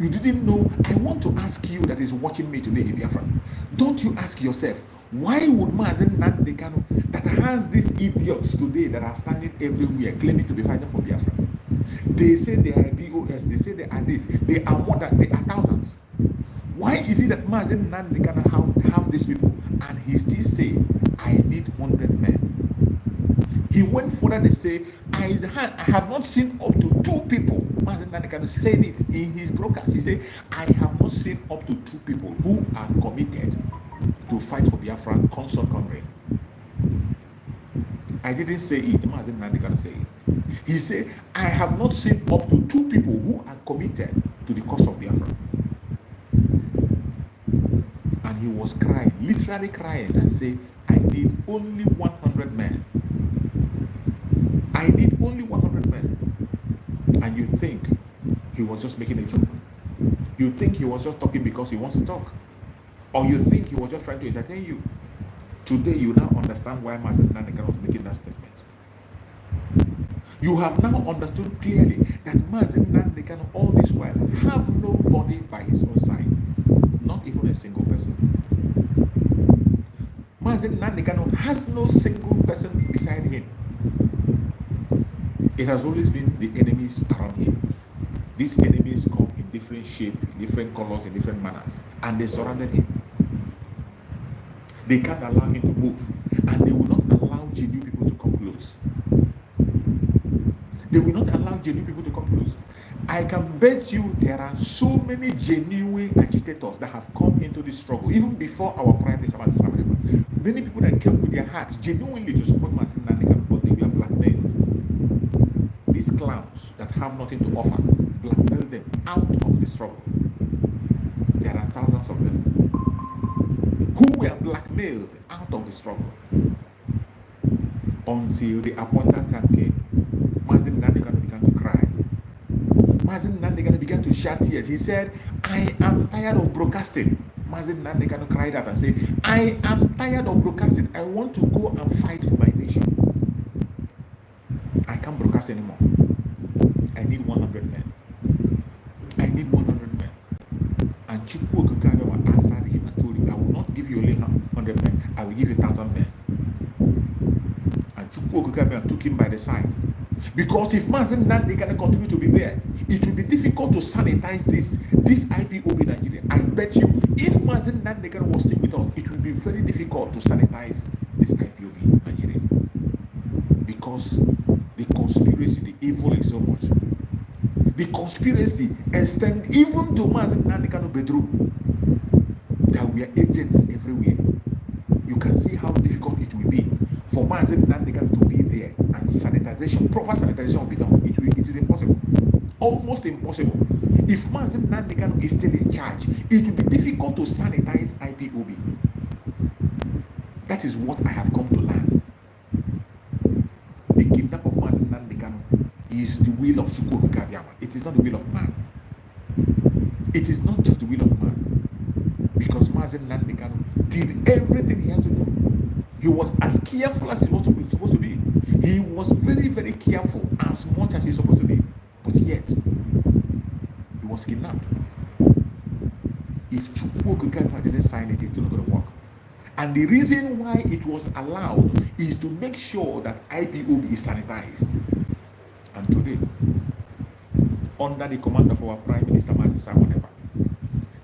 You didn't know. I want to ask you that is watching me today in Biafra. Don't you ask yourself, why would Mazin Nandikan, that has these idiots today that are standing everywhere claiming to be fighting for Biafra? They say they are DOS, they say they are this, they are more than, they are thousands. Why is it that Mazin Nandikan have these people and he still say, I need 100 men? He went further and say, I have not seen up to 2 people. Mazin Nandikan said it in his broadcast. He said, I have not seen up to 2 people who are committed to fight for Biafra consort conquering. I didn't say it. Mazin Nandikan say it. He said, I have not seen up to 2 people who are committed to the cause of Biafra. And he was crying, literally crying, and say, I need only 100 men. I need only 100 men. And you think he was just making a joke? You think he was just talking because he wants to talk? Or you think he was just trying to entertain you? Today you now understand why Mazin Nandikan was making that statement. You have now understood clearly that Mazin Nandikan all this while have nobody by his own side. Not even a single person. Mazin Nandikan has no single person beside him. It has always been the enemies around him. These enemies come in different shapes, different colors, in different manners, and they surrounded him. They can't allow him to move, and they will not allow genuine people to come close. They will not allow genuine people to come close. I can bet you there are so many genuine agitators that have come into this struggle, even before our Prime Minister. Many people that came with their hearts genuinely to support Mazin Nandikan, but they were blackmailed. These clowns that have nothing to offer, blackmail them out of the struggle. There are thousands of them who were blackmailed out of the struggle until the appointed time came. Mazin Nandikan began to cry. Mazin Nandikan began to shed tears. He said, I am tired of broadcasting. Mazin Nandikan cried out and said, I am tired of broadcasting. I want to go and fight for my nation. I can't broadcast anymore. I need 100 men. I need 100 men. And Chukwu Okukanawa answered him and told him, I will not give you only 100 men. I will give you 1,000 men. And Chukwu Okukanawa took him by the side. Because if Mazin Nandikan continue to be there, it will be difficult to sanitize this IPOB Nigeria. I bet you, if Mazin Nandikan was still with us, it will be very difficult to sanitize this IPOB Nigeria. Because the conspiracy, the evil is so much. The conspiracy extends even to Mazin Nandikan's bedroom. There were agents everywhere. You can see how difficult it will be for Mazin Nandikan to be there and sanitization, proper sanitization will be done. It is impossible. Almost impossible. If Mazin Nandikan is still in charge, it will be difficult to sanitize IPOB. That is what I have come to learn. The kidnap of Mazin Nandikan is the will of Chukwu Okukabiyama. It is not the will of man. It is not just the will of man. Because Mazin Nandikan did everything he has to do. He was as careful as he was supposed to be. He was very, very careful as much as he's supposed to be. But yet, he was kidnapped. If Chukwu Okukabiyama didn't sign it, it's not going to work. And the reason why it was allowed is to make sure that IPOB is sanitized. And today, under the command of our Prime Minister, Mazin Nandikan,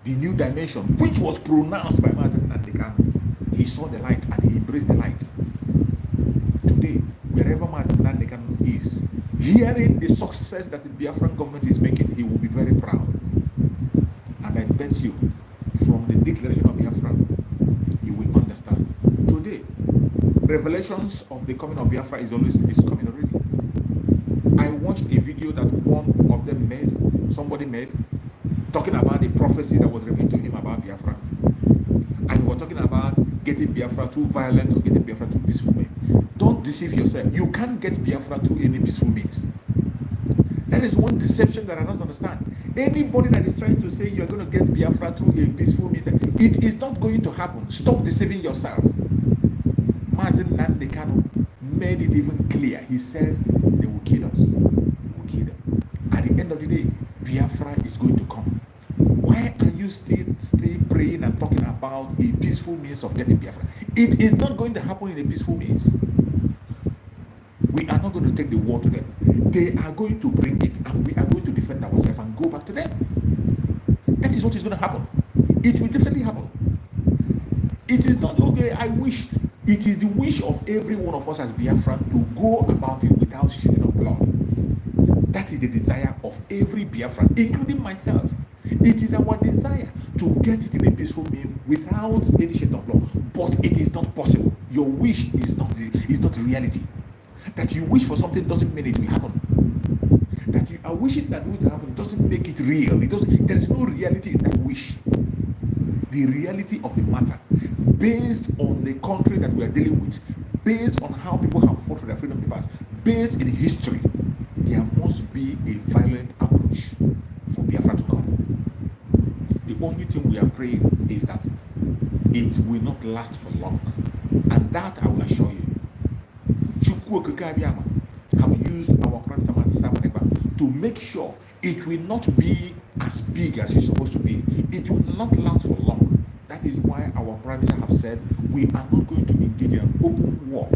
the new dimension, which was pronounced by Mazin Nandikan, he saw the light and he embraced the light. Today, wherever Mazin Nandikan is, hearing the success that the Biafran government is making, he will be very proud. And I bet you, from the declaration of Biafra, you will understand. Today, Revelations of the coming of Biafra is coming already. I watched a video that one of them somebody made, talking about the prophecy that was revealed to him about Biafra. And we were talking about getting Biafra too violent or getting Biafra too peaceful means. Don't deceive yourself. You can't get Biafra through any peaceful means. That is one deception that I don't understand. Anybody that is trying to say you're going to get Biafra through a peaceful means, it is not going to happen. Stop deceiving yourself. Mazen Nandekano made it even clear. He said they will kill us. We'll kill them. At the end of the day, Biafra is going to come. Why are you still praying and talking about a peaceful means of getting Biafra? It is not going to happen in a peaceful means. We are not going to take the war to them. They are going to bring it, and we are going to defend ourselves and go back to them. That is what is going to happen. It will definitely happen. It is not, okay, I wish. It is the wish of every one of us as Biafran to go about it without shedding of blood. That is the desire of every Biafran, including myself. It is our desire to get it in a peaceful means without any shed of blood. But it is not possible. Your wish is not reality. That you wish for something doesn't mean it will happen. That you are wishing that it will happen doesn't make it real. There is no reality in that wish. The reality of the matter, based on the country that we are dealing with, based on how people have fought for their freedom papers, based in history, there must be a violent approach for Biafra to come. The only thing we are praying is that it will not last for long. And that I will assure you. Have used our to make sure it will not be as big as it's supposed to be. It will not last for long. That is why our Prime Minister have said we are not going to engage in an open war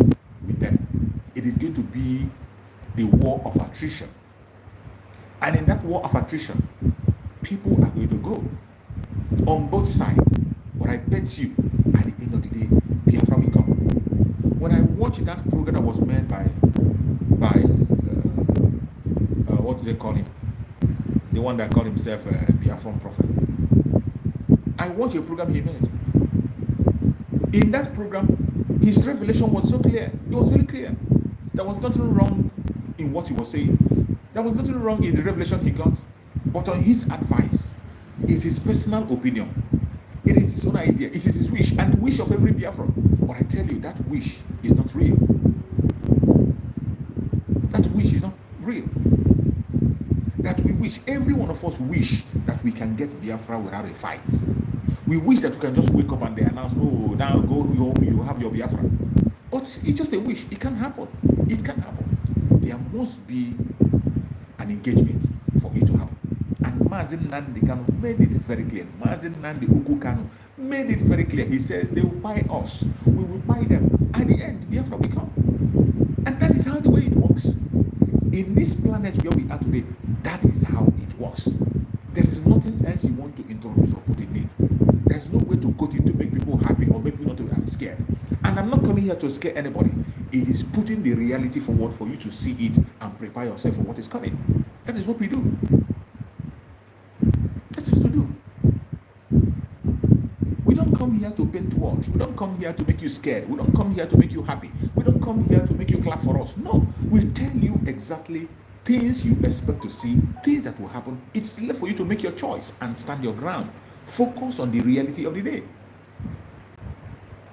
with them. It is going to be the war of attrition. And in that war of attrition, people are going to go on both sides. But I bet you, at the end of the day, Biafra will come. When I watched that program that was made by what do they call him? The one that called himself a Biafran prophet. I watched a program he made. In that program, his revelation was so clear. It was very clear. There was nothing wrong in what he was saying. There was nothing wrong in the revelation he got. But on his advice, is his personal opinion. It is his own idea. It is his wish and the wish of every Biafran. But I tell you, that wish is not real. That wish is not real. That we wish, every one of us wish that we can get Biafra without a fight. We wish that we can just wake up and they announce, oh, now go home, you have your Biafra. But it's just a wish. It can't happen. It can't happen. There must be an engagement for it to happen. And Mazen Nandi Kanu made it very clear. Mazen Nandi Uku Kanu made it very clear. He said, they will buy us. We will buy them. At the end, Biafra will come. And that is how the way it works. In this planet where we are today, that is how it works. There is nothing else you want to introduce or put in it. There's no way to put it to make people happy or make people not to be scared. And I'm not coming here to scare anybody. It is putting the reality forward for you to see it and prepare yourself for what is coming. That is what we do. That is what we do. We don't come here to paint walls. We don't come here to make you scared. We don't come here to make you happy. We don't come here to make you clap for us. No, we tell you exactly things you expect to see, things that will happen. It's left for you to make your choice and stand your ground. Focus on the reality of the day.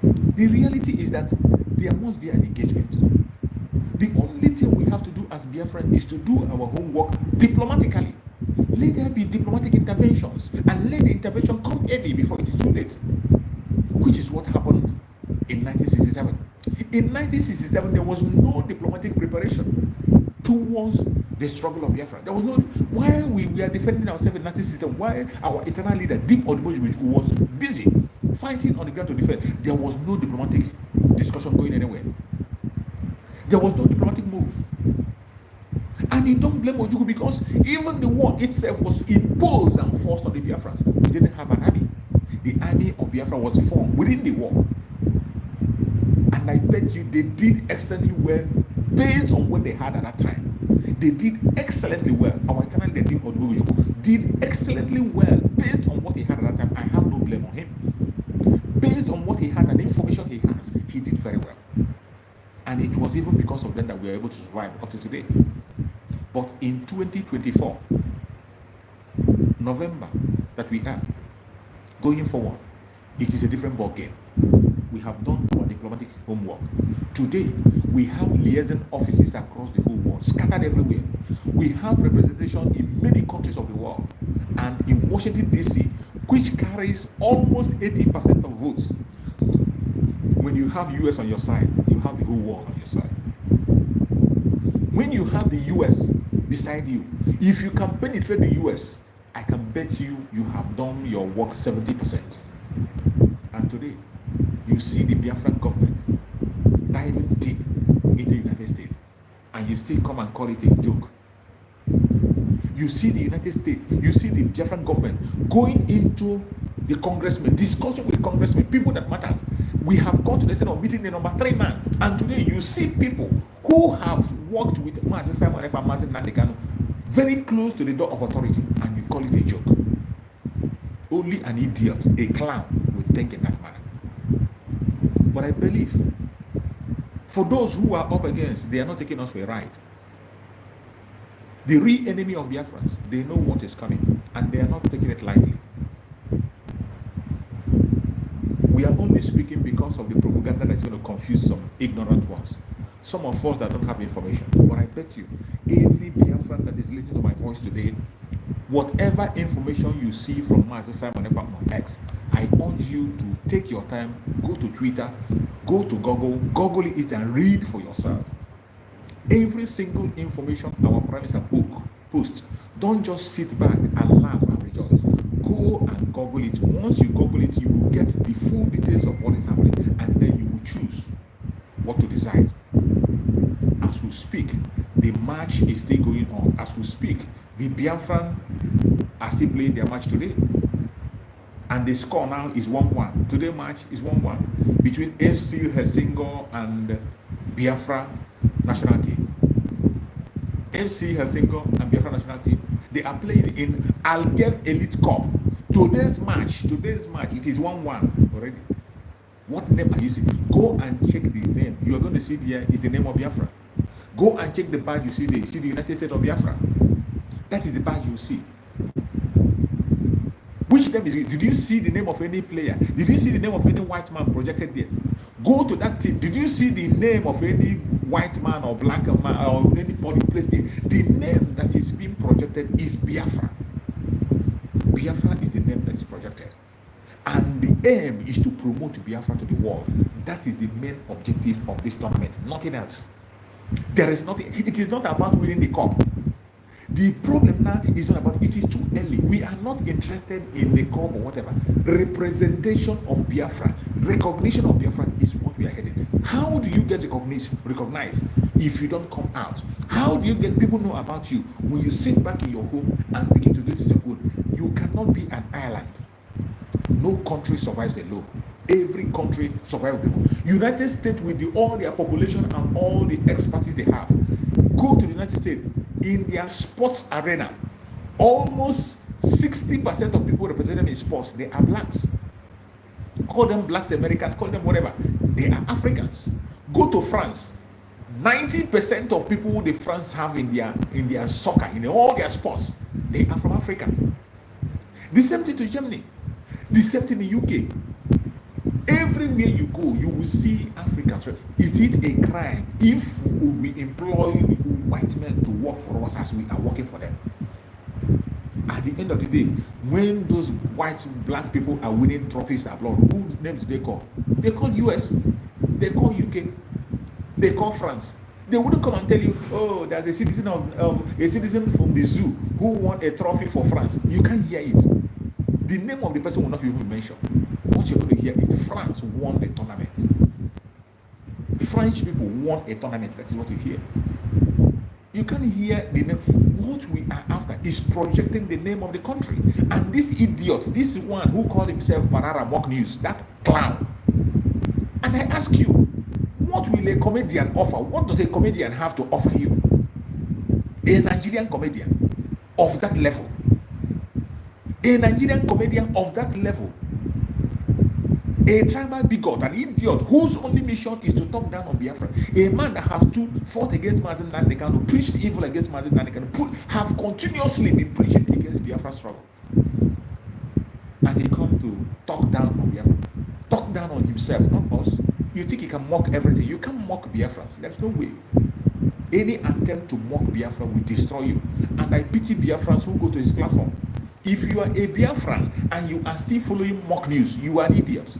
The reality is that there must be an engagement. The only thing we have to do as Biafra is to do our homework diplomatically. Let there be diplomatic interventions and let the intervention come early before it is too late, which is what happened in 1967. In 1967, there was no diplomatic preparation towards the struggle of Biafra. There was no, while we were defending ourselves in 1967, while our eternal leader, Deep Odiboji, was busy fighting on the ground to defend, there was no diplomatic discussion going anywhere. There was no diplomatic move. And you don't blame Ojukwu because even the war itself was imposed and forced on the Biafrans. We didn't have an army. The army of Biafra was formed within the war. And I bet you they did excellently well based on what they had at that time. They did excellently well. Our eternal leader Ojukwu did excellently well based on what he had at that time. I have no blame on him. Based on what he had and the information he has, he did very well. And it was even because of them that we were able to survive up to today. But in 2024, November, that we are going forward, it is a different ball game. We have done our diplomatic homework. Today, we have liaison offices across the whole world, scattered everywhere. We have representation in many countries of the world, and in Washington, D.C., which carries almost 80% of votes. When you have US on your side, you have the whole world on your side. When you have the US beside you, if you can penetrate the US, I can bet you have done your work 70%. And today, you see the Biafran government diving deep into the United States, and you still come and call it a joke. You see the United States, you see the Biafran government going into the congressmen, discussing with congressmen, people that matters. We have gone to the Senate of meeting the number 3 man, and today you see people who have worked with Mazi Simon Ekpa, Mazi Nandekano, very close to the door of authority, and you call it a joke. Only an idiot, a clown, would think in that manner. But I believe, for those who are up against, they are not taking us for a ride. The real enemy of Biafrans, they know what is coming, and they are not taking it lightly. We are only speaking because of the propaganda that's going to confuse some ignorant ones. Some of us that don't have information. But I bet you, every Biafran that is listening to my voice today, whatever information you see from Mazi Simon Ekpa on X, I urge you to take your time, go to Twitter, go to Google it and read for yourself. Every single information our Prime Minister post, don't just sit back and laugh and rejoice. Go and Google it. Once you Google it, you will get the full details of what is happening, and then you will choose what to decide. As we speak, the match is still going on. As we speak, the Biafran are still playing their match today. And the score now is 1-1. Today's match is 1-1 between FC Helsinki and Biafra national team. FC Helsinki and Biafra national team. They are playing in Algev Elite Cup. Today's match, it is 1-1 already. What name are you seeing? Go and check the name. You are going to see there is the name of Biafra. Go and check the badge you see there. You see the United States of Biafra. That is the badge you see. Which name is it? Did you see the name of any player? Did you see the name of any white man projected there? Go to that team. Did you see the name of any white man or black man or anybody placed there? The name that is being projected is Biafra. Biafra is the name that is projected. And the aim is to promote Biafra to the world. That is the main objective of this tournament. Nothing else. There is nothing. It is not about winning the cup. The problem now is not about, it is too early. We are not interested in the cup or whatever. Representation of Biafra, recognition of Biafra is what we are heading. How do you get recognized if you don't come out? How do you get people know about you when you sit back in your home and begin to do this your own? You cannot be an island. No country survives alone. Every country survives people. United States, with all their population and all the expertise they have, go to the United States. In their sports arena, almost 60% of people represented in sports, they are blacks. Call them blacks, American, call them whatever. They are Africans. Go to France. 90% of people the France have in their soccer, in all their sports, they are from Africa. The same thing to Germany. The same thing in UK. Everywhere you go, you will see Africans. Is it a crime if we employ white men to work for us as we are working for them? At the end of the day, when those white, black people are winning trophies abroad, whose names do they call? They call US, they call UK, they call France. They wouldn't come and tell you, oh, there's a citizen from the zoo who won a trophy for France. You can't hear it. The name of the person will not even be mentioned. What you're going to hear is France won a tournament. French people won a tournament. That is what you hear. You can't hear the name. What we are after is projecting the name of the country. And this idiot, this one who called himself Barara Mock News, that clown. And I ask you, what will a comedian offer? What does a comedian have to offer you? A Nigerian comedian of that level. A Nigerian comedian of that level. A tribal bigot, an idiot whose only mission is to talk down on Biafra. A man that has fought against Mazen Nandekano, preached evil against Mazen Nandekano, have continuously been preaching against Biafra struggle. And he come to talk down on Biafra. Talk down on himself, not us. You think he can mock everything. You can't mock Biafrans. There's no way. Any attempt to mock Biafra will destroy you. And I pity Biafrans who go to his platform. If you are a Biafran and you are still following mock news, you are an idiot.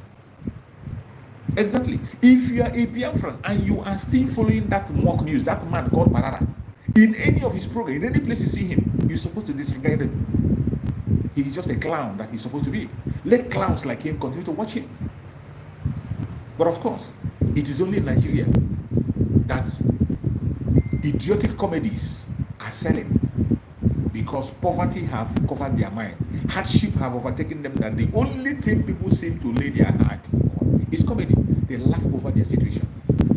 Exactly. If you are a Biafran and you are still following that mock news, that man called Parara, in any of his program, in any place you see him, you're supposed to disregard him. He's just a clown that he's supposed to be. Let clowns like him continue to watch him. But of course, it is only in Nigeria that idiotic comedies are selling, because poverty have covered their mind, hardship have overtaken them, that the only thing people seem to lay their heart on is comedy. They laugh over their situation.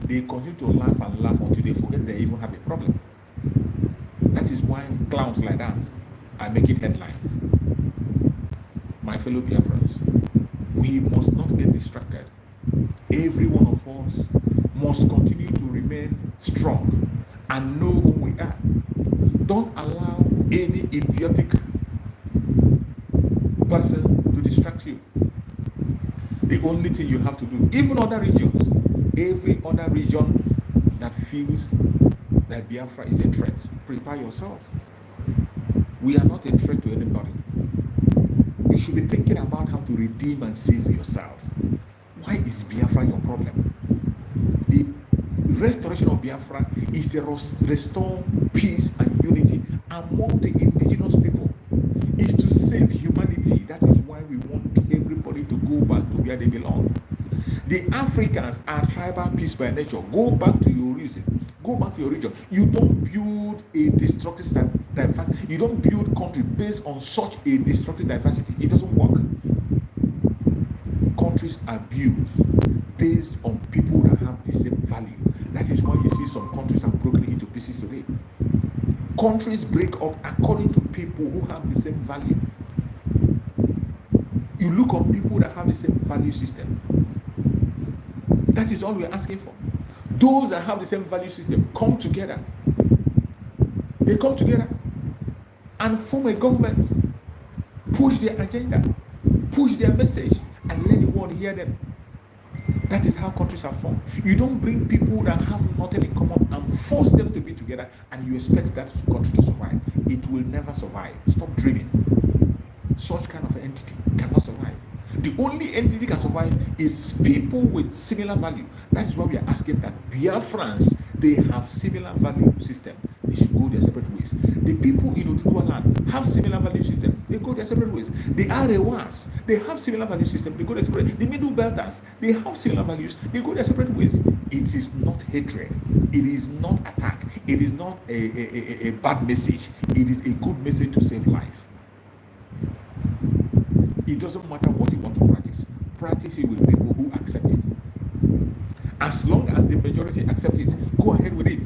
They continue to laugh and laugh until they forget they even have a problem. That is why clowns like that are making headlines. My fellow Biafrans, we must not get distracted. Every one of us must continue to remain strong and know who we are. Don't allow any idiotic person to distract you. The only thing you have to do, even other regions, every other region that feels that Biafra is a threat, prepare yourself. We are not a threat to anybody. You should be thinking about how to redeem and save yourself. Why is Biafra your problem? The restoration of Biafra is to restore peace and unity among the indigenous people. Is to save humanity. That is why we want everybody to go back to where they belong. The Africans are tribal peace by nature. Go back to your reason. Go back to your region. You don't build a destructive diversity. You don't build country based on such a destructive diversity. It doesn't work. Countries are built based on people that have the same value. That is why you see some countries are broken into pieces today. Countries break up according to people who have the same value. You look on people that have the same value system. That is all we're asking for. Those that have the same value system come together. They come together and form a government, push their agenda, push their message, and let the world hear them. That is how countries are formed. You don't bring people that have nothing in common and force them to be together and you expect that country to survive. It will never survive. Stop dreaming. Such kind of entity cannot survive. The only entity can survive is people with similar value. That is why we are asking that Biafrans, they have similar value system. They should go their separate ways. The people in Oduduwa land have similar value system. They go their separate ways. The Arewas, they have similar value system. They go their separate ways. The Middle Belters, they have similar values. They go their separate ways. It is not hatred. It is not attack. It is not a bad message. It is a good message to save life. It doesn't matter what you want to practice. Practice it with people who accept it. As long as the majority accept it, go ahead with it.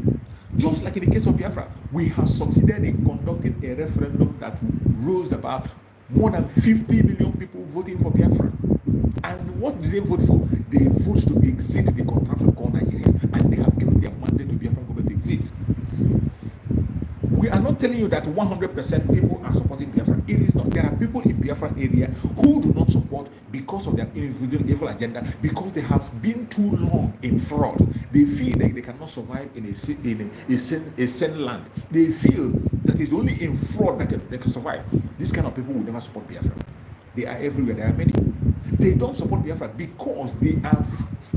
Just like in the case of Biafra, we have succeeded in conducting a referendum that rose about more than 50 million people voting for Biafra. And what did they vote for? They vote to exit the contraption called Nigeria, and they have given their mandate to Biafra government to exit. We are not telling you that 100% people are supporting Biafra. It is not. There are people in Biafra area who do not support because of their individual evil agenda, because they have been too long in fraud. They feel that they cannot survive in a sane land. They feel that it's only in fraud that they can survive. This kind of people will never support Biafra. They are everywhere. There are many. They don't support Biafra because they are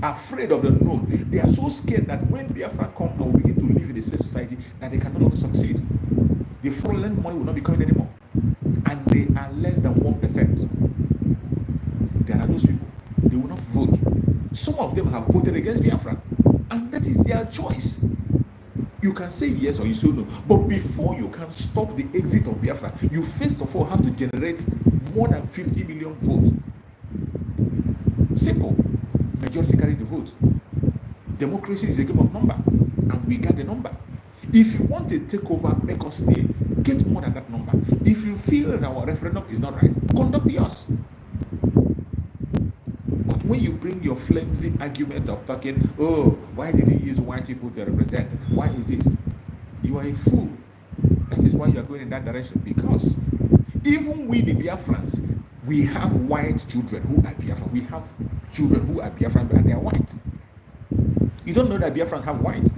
afraid of the known. They are so scared that when Biafra come and will begin to live in a safe society, that they can no longer succeed. The fraudulent money will not be coming anymore. And they are less than 1%. There are those people. They will not vote. Some of them have voted against Biafra. And that is their choice. You can say yes or you say no. But before you can stop the exit of Biafra, you first of all have to generate more than 50 million votes. Simple. Majority carries the vote. Democracy is a game of number. And we got the number. If you want to take over, make us stay, get more than that number. If you feel that our referendum is not right, conduct yours. But when you bring your flimsy argument of talking, oh, why did he use white people to represent? Why is this? You are a fool. That is why you are going in that direction. Because even we, the Biafrans, we have white children who are Biafra. We have children who are Biafran and they are white. You don't know that Biafrans have white.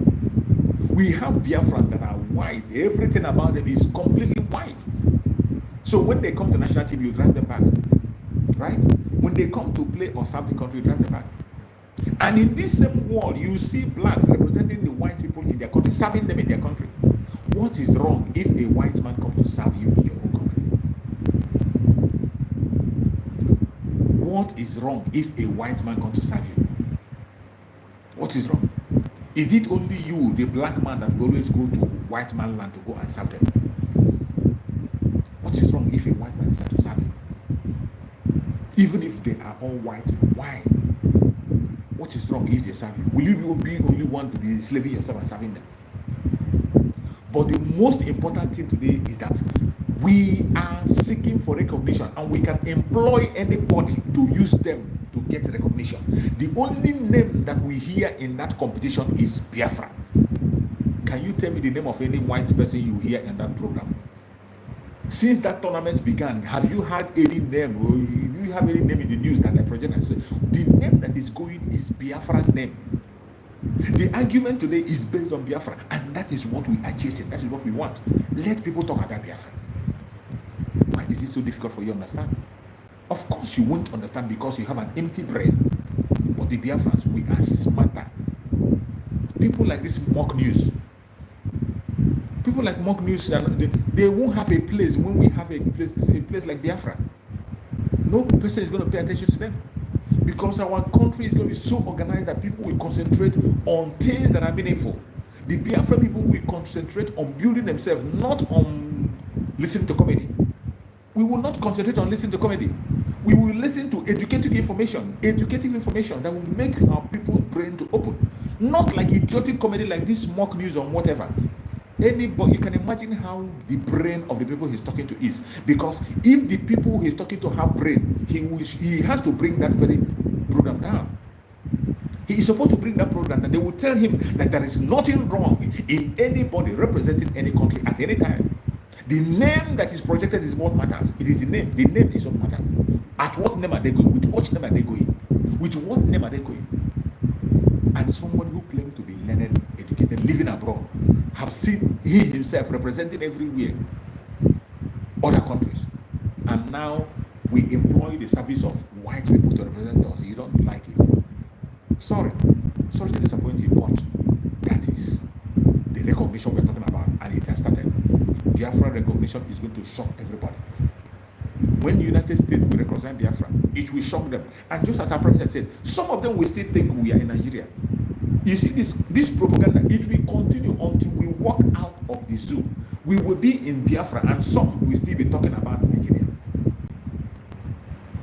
We have Biafrans that are white. Everything about them is completely white. So when they come to national team, you drive them back. Right? When they come to play or serve the country, you drive them back. And in this same world, you see blacks representing the white people in their country, serving them in their country. What is wrong if a white man comes to serve you in your own country? What is wrong if a white man comes to serve you? What is wrong? Is it only you, the black man, that will always go to white man land to go and serve them? What is wrong if a white man decides to serve you? Even if they are all white, why? What is wrong if they serve you? Will you be only one to be enslaving yourself and serving them? But the most important thing today is that we are seeking for recognition, and we can employ anybody to use them to get recognition. The only name that we hear in that competition is Biafra. Can you tell me the name of any white person you hear in that program? Since that tournament began, have you had any name, or do you have any name in the news that the project has said? The name that is going is Biafra name. The argument today is based on Biafra, and that is what we are chasing. That is what we want. Let people talk about Biafra. Why is it so difficult for you to understand? Of course you won't understand because you have an empty brain. But the Biafrans, we are smarter. People like this mock news. People like mock news, they won't have a place when we have a place like Biafra. No person is going to pay attention to them. Because our country is going to be so organized that people will concentrate on things that are meaningful. The Biafra people will concentrate on building themselves, not on listening to comedy. We will not concentrate on listening to comedy. We will listen to educative information that will make our people's brain to open. Not like idiotic comedy like this mock news or whatever. Anybody, you can imagine how the brain of the people he's talking to is. Because if the people he's talking to have brain, he has to bring that very program down. He is supposed to bring that program, and they will tell him that there is nothing wrong in anybody representing any country at any time. The name that is projected is what matters. It is the name. The name is what matters. At what name are they going? With what name are they going? With what name are they going? And someone who claims to be learned, educated, living abroad, have seen he himself representing everywhere, other countries. And now we employ the service of white people to represent us. You don't like it. Sorry to disappoint you, but that is the recognition we're talking about, and it has started. Biafra recognition is going to shock everybody. When the United States will recognize Biafra, it will shock them. And just as our Prime Minister said, some of them will still think we are in Nigeria. You see, this propaganda, it will continue until we walk out of the zoo. We will be in Biafra, and some will still be talking about Nigeria.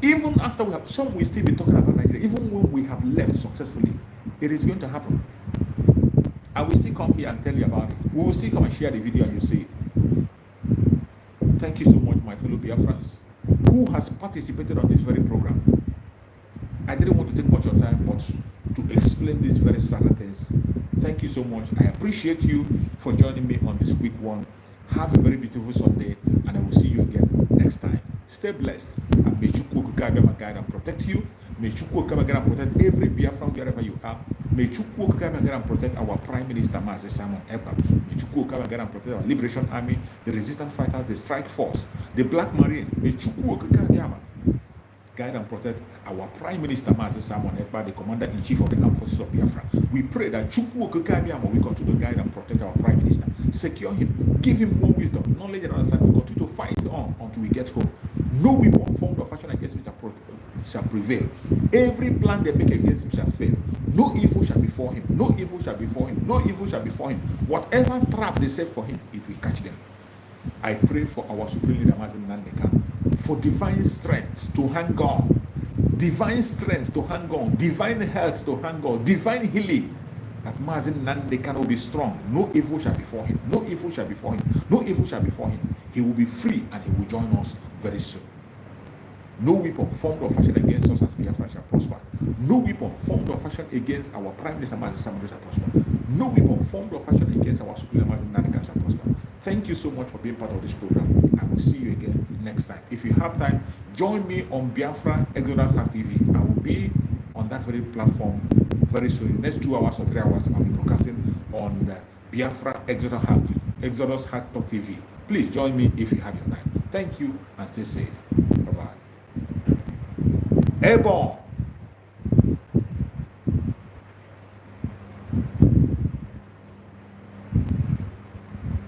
Even after we have, some will still be talking about Nigeria. Even when we have left successfully, it is going to happen. I will still come here and tell you about it. We will still come and share the video and you see it. Thank you so much, my fellow Biafrans, who has participated on this very program. I didn't want to take much of your time, but to explain these very sad things. Thank you so much. I appreciate you for joining me on this quick one. Have a very beautiful Sunday, and I will see you again next time. Stay blessed, and may Chukwu guide and protect you. May Chukwu guide and protect every Biafran wherever you are. May Chukwu guide and protect our Prime Minister, Mazi Simon Ekpa. May Chukwu guide and protect our Liberation Army, the Resistance Fighters, the Strike Force, the Black Marine. May Chukwu guide and protect our Prime Minister, Mazi Simon Ekpa, the Commander-in-Chief of the Armed Forces of Biafra. We pray that Chukwu will continue to guide and protect our Prime Minister. Secure him, give him more wisdom, knowledge, and understanding. Continue to fight on until we get home. No weapon formed or fashion against him shall prevail. Every plan they make against him shall fail. No evil shall befall him. No evil shall befall him. No evil shall befall him. Whatever trap they set for him, it will catch them. I pray for our Supreme Leader, Mazi Nandeka, for divine strength to hang on, divine strength to hang on, divine health to hang on, divine healing. That Mazi Nandeka will be strong. No evil shall befall him. No evil shall befall him. No evil shall befall him. He will be free, and he will join us very soon. No weapon formed or fashioned against us as Biafra shall prosper. No weapon formed or fashioned against our Prime Minister Mazi Samado shall prosper. No weapon formed or fashioned against our Supreme Mazi Nanakan shall prosper. Thank you so much for being part of this program. I will see you again next time. If you have time, join me on Biafra Exodus Hack TV. I will be on that very platform very soon. In the next 2 hours or 3 hours, I'll be broadcasting on Biafra Exodus Hack TV. Please join me if you have your time. Thank you and stay safe. Bye-bye. Airborne.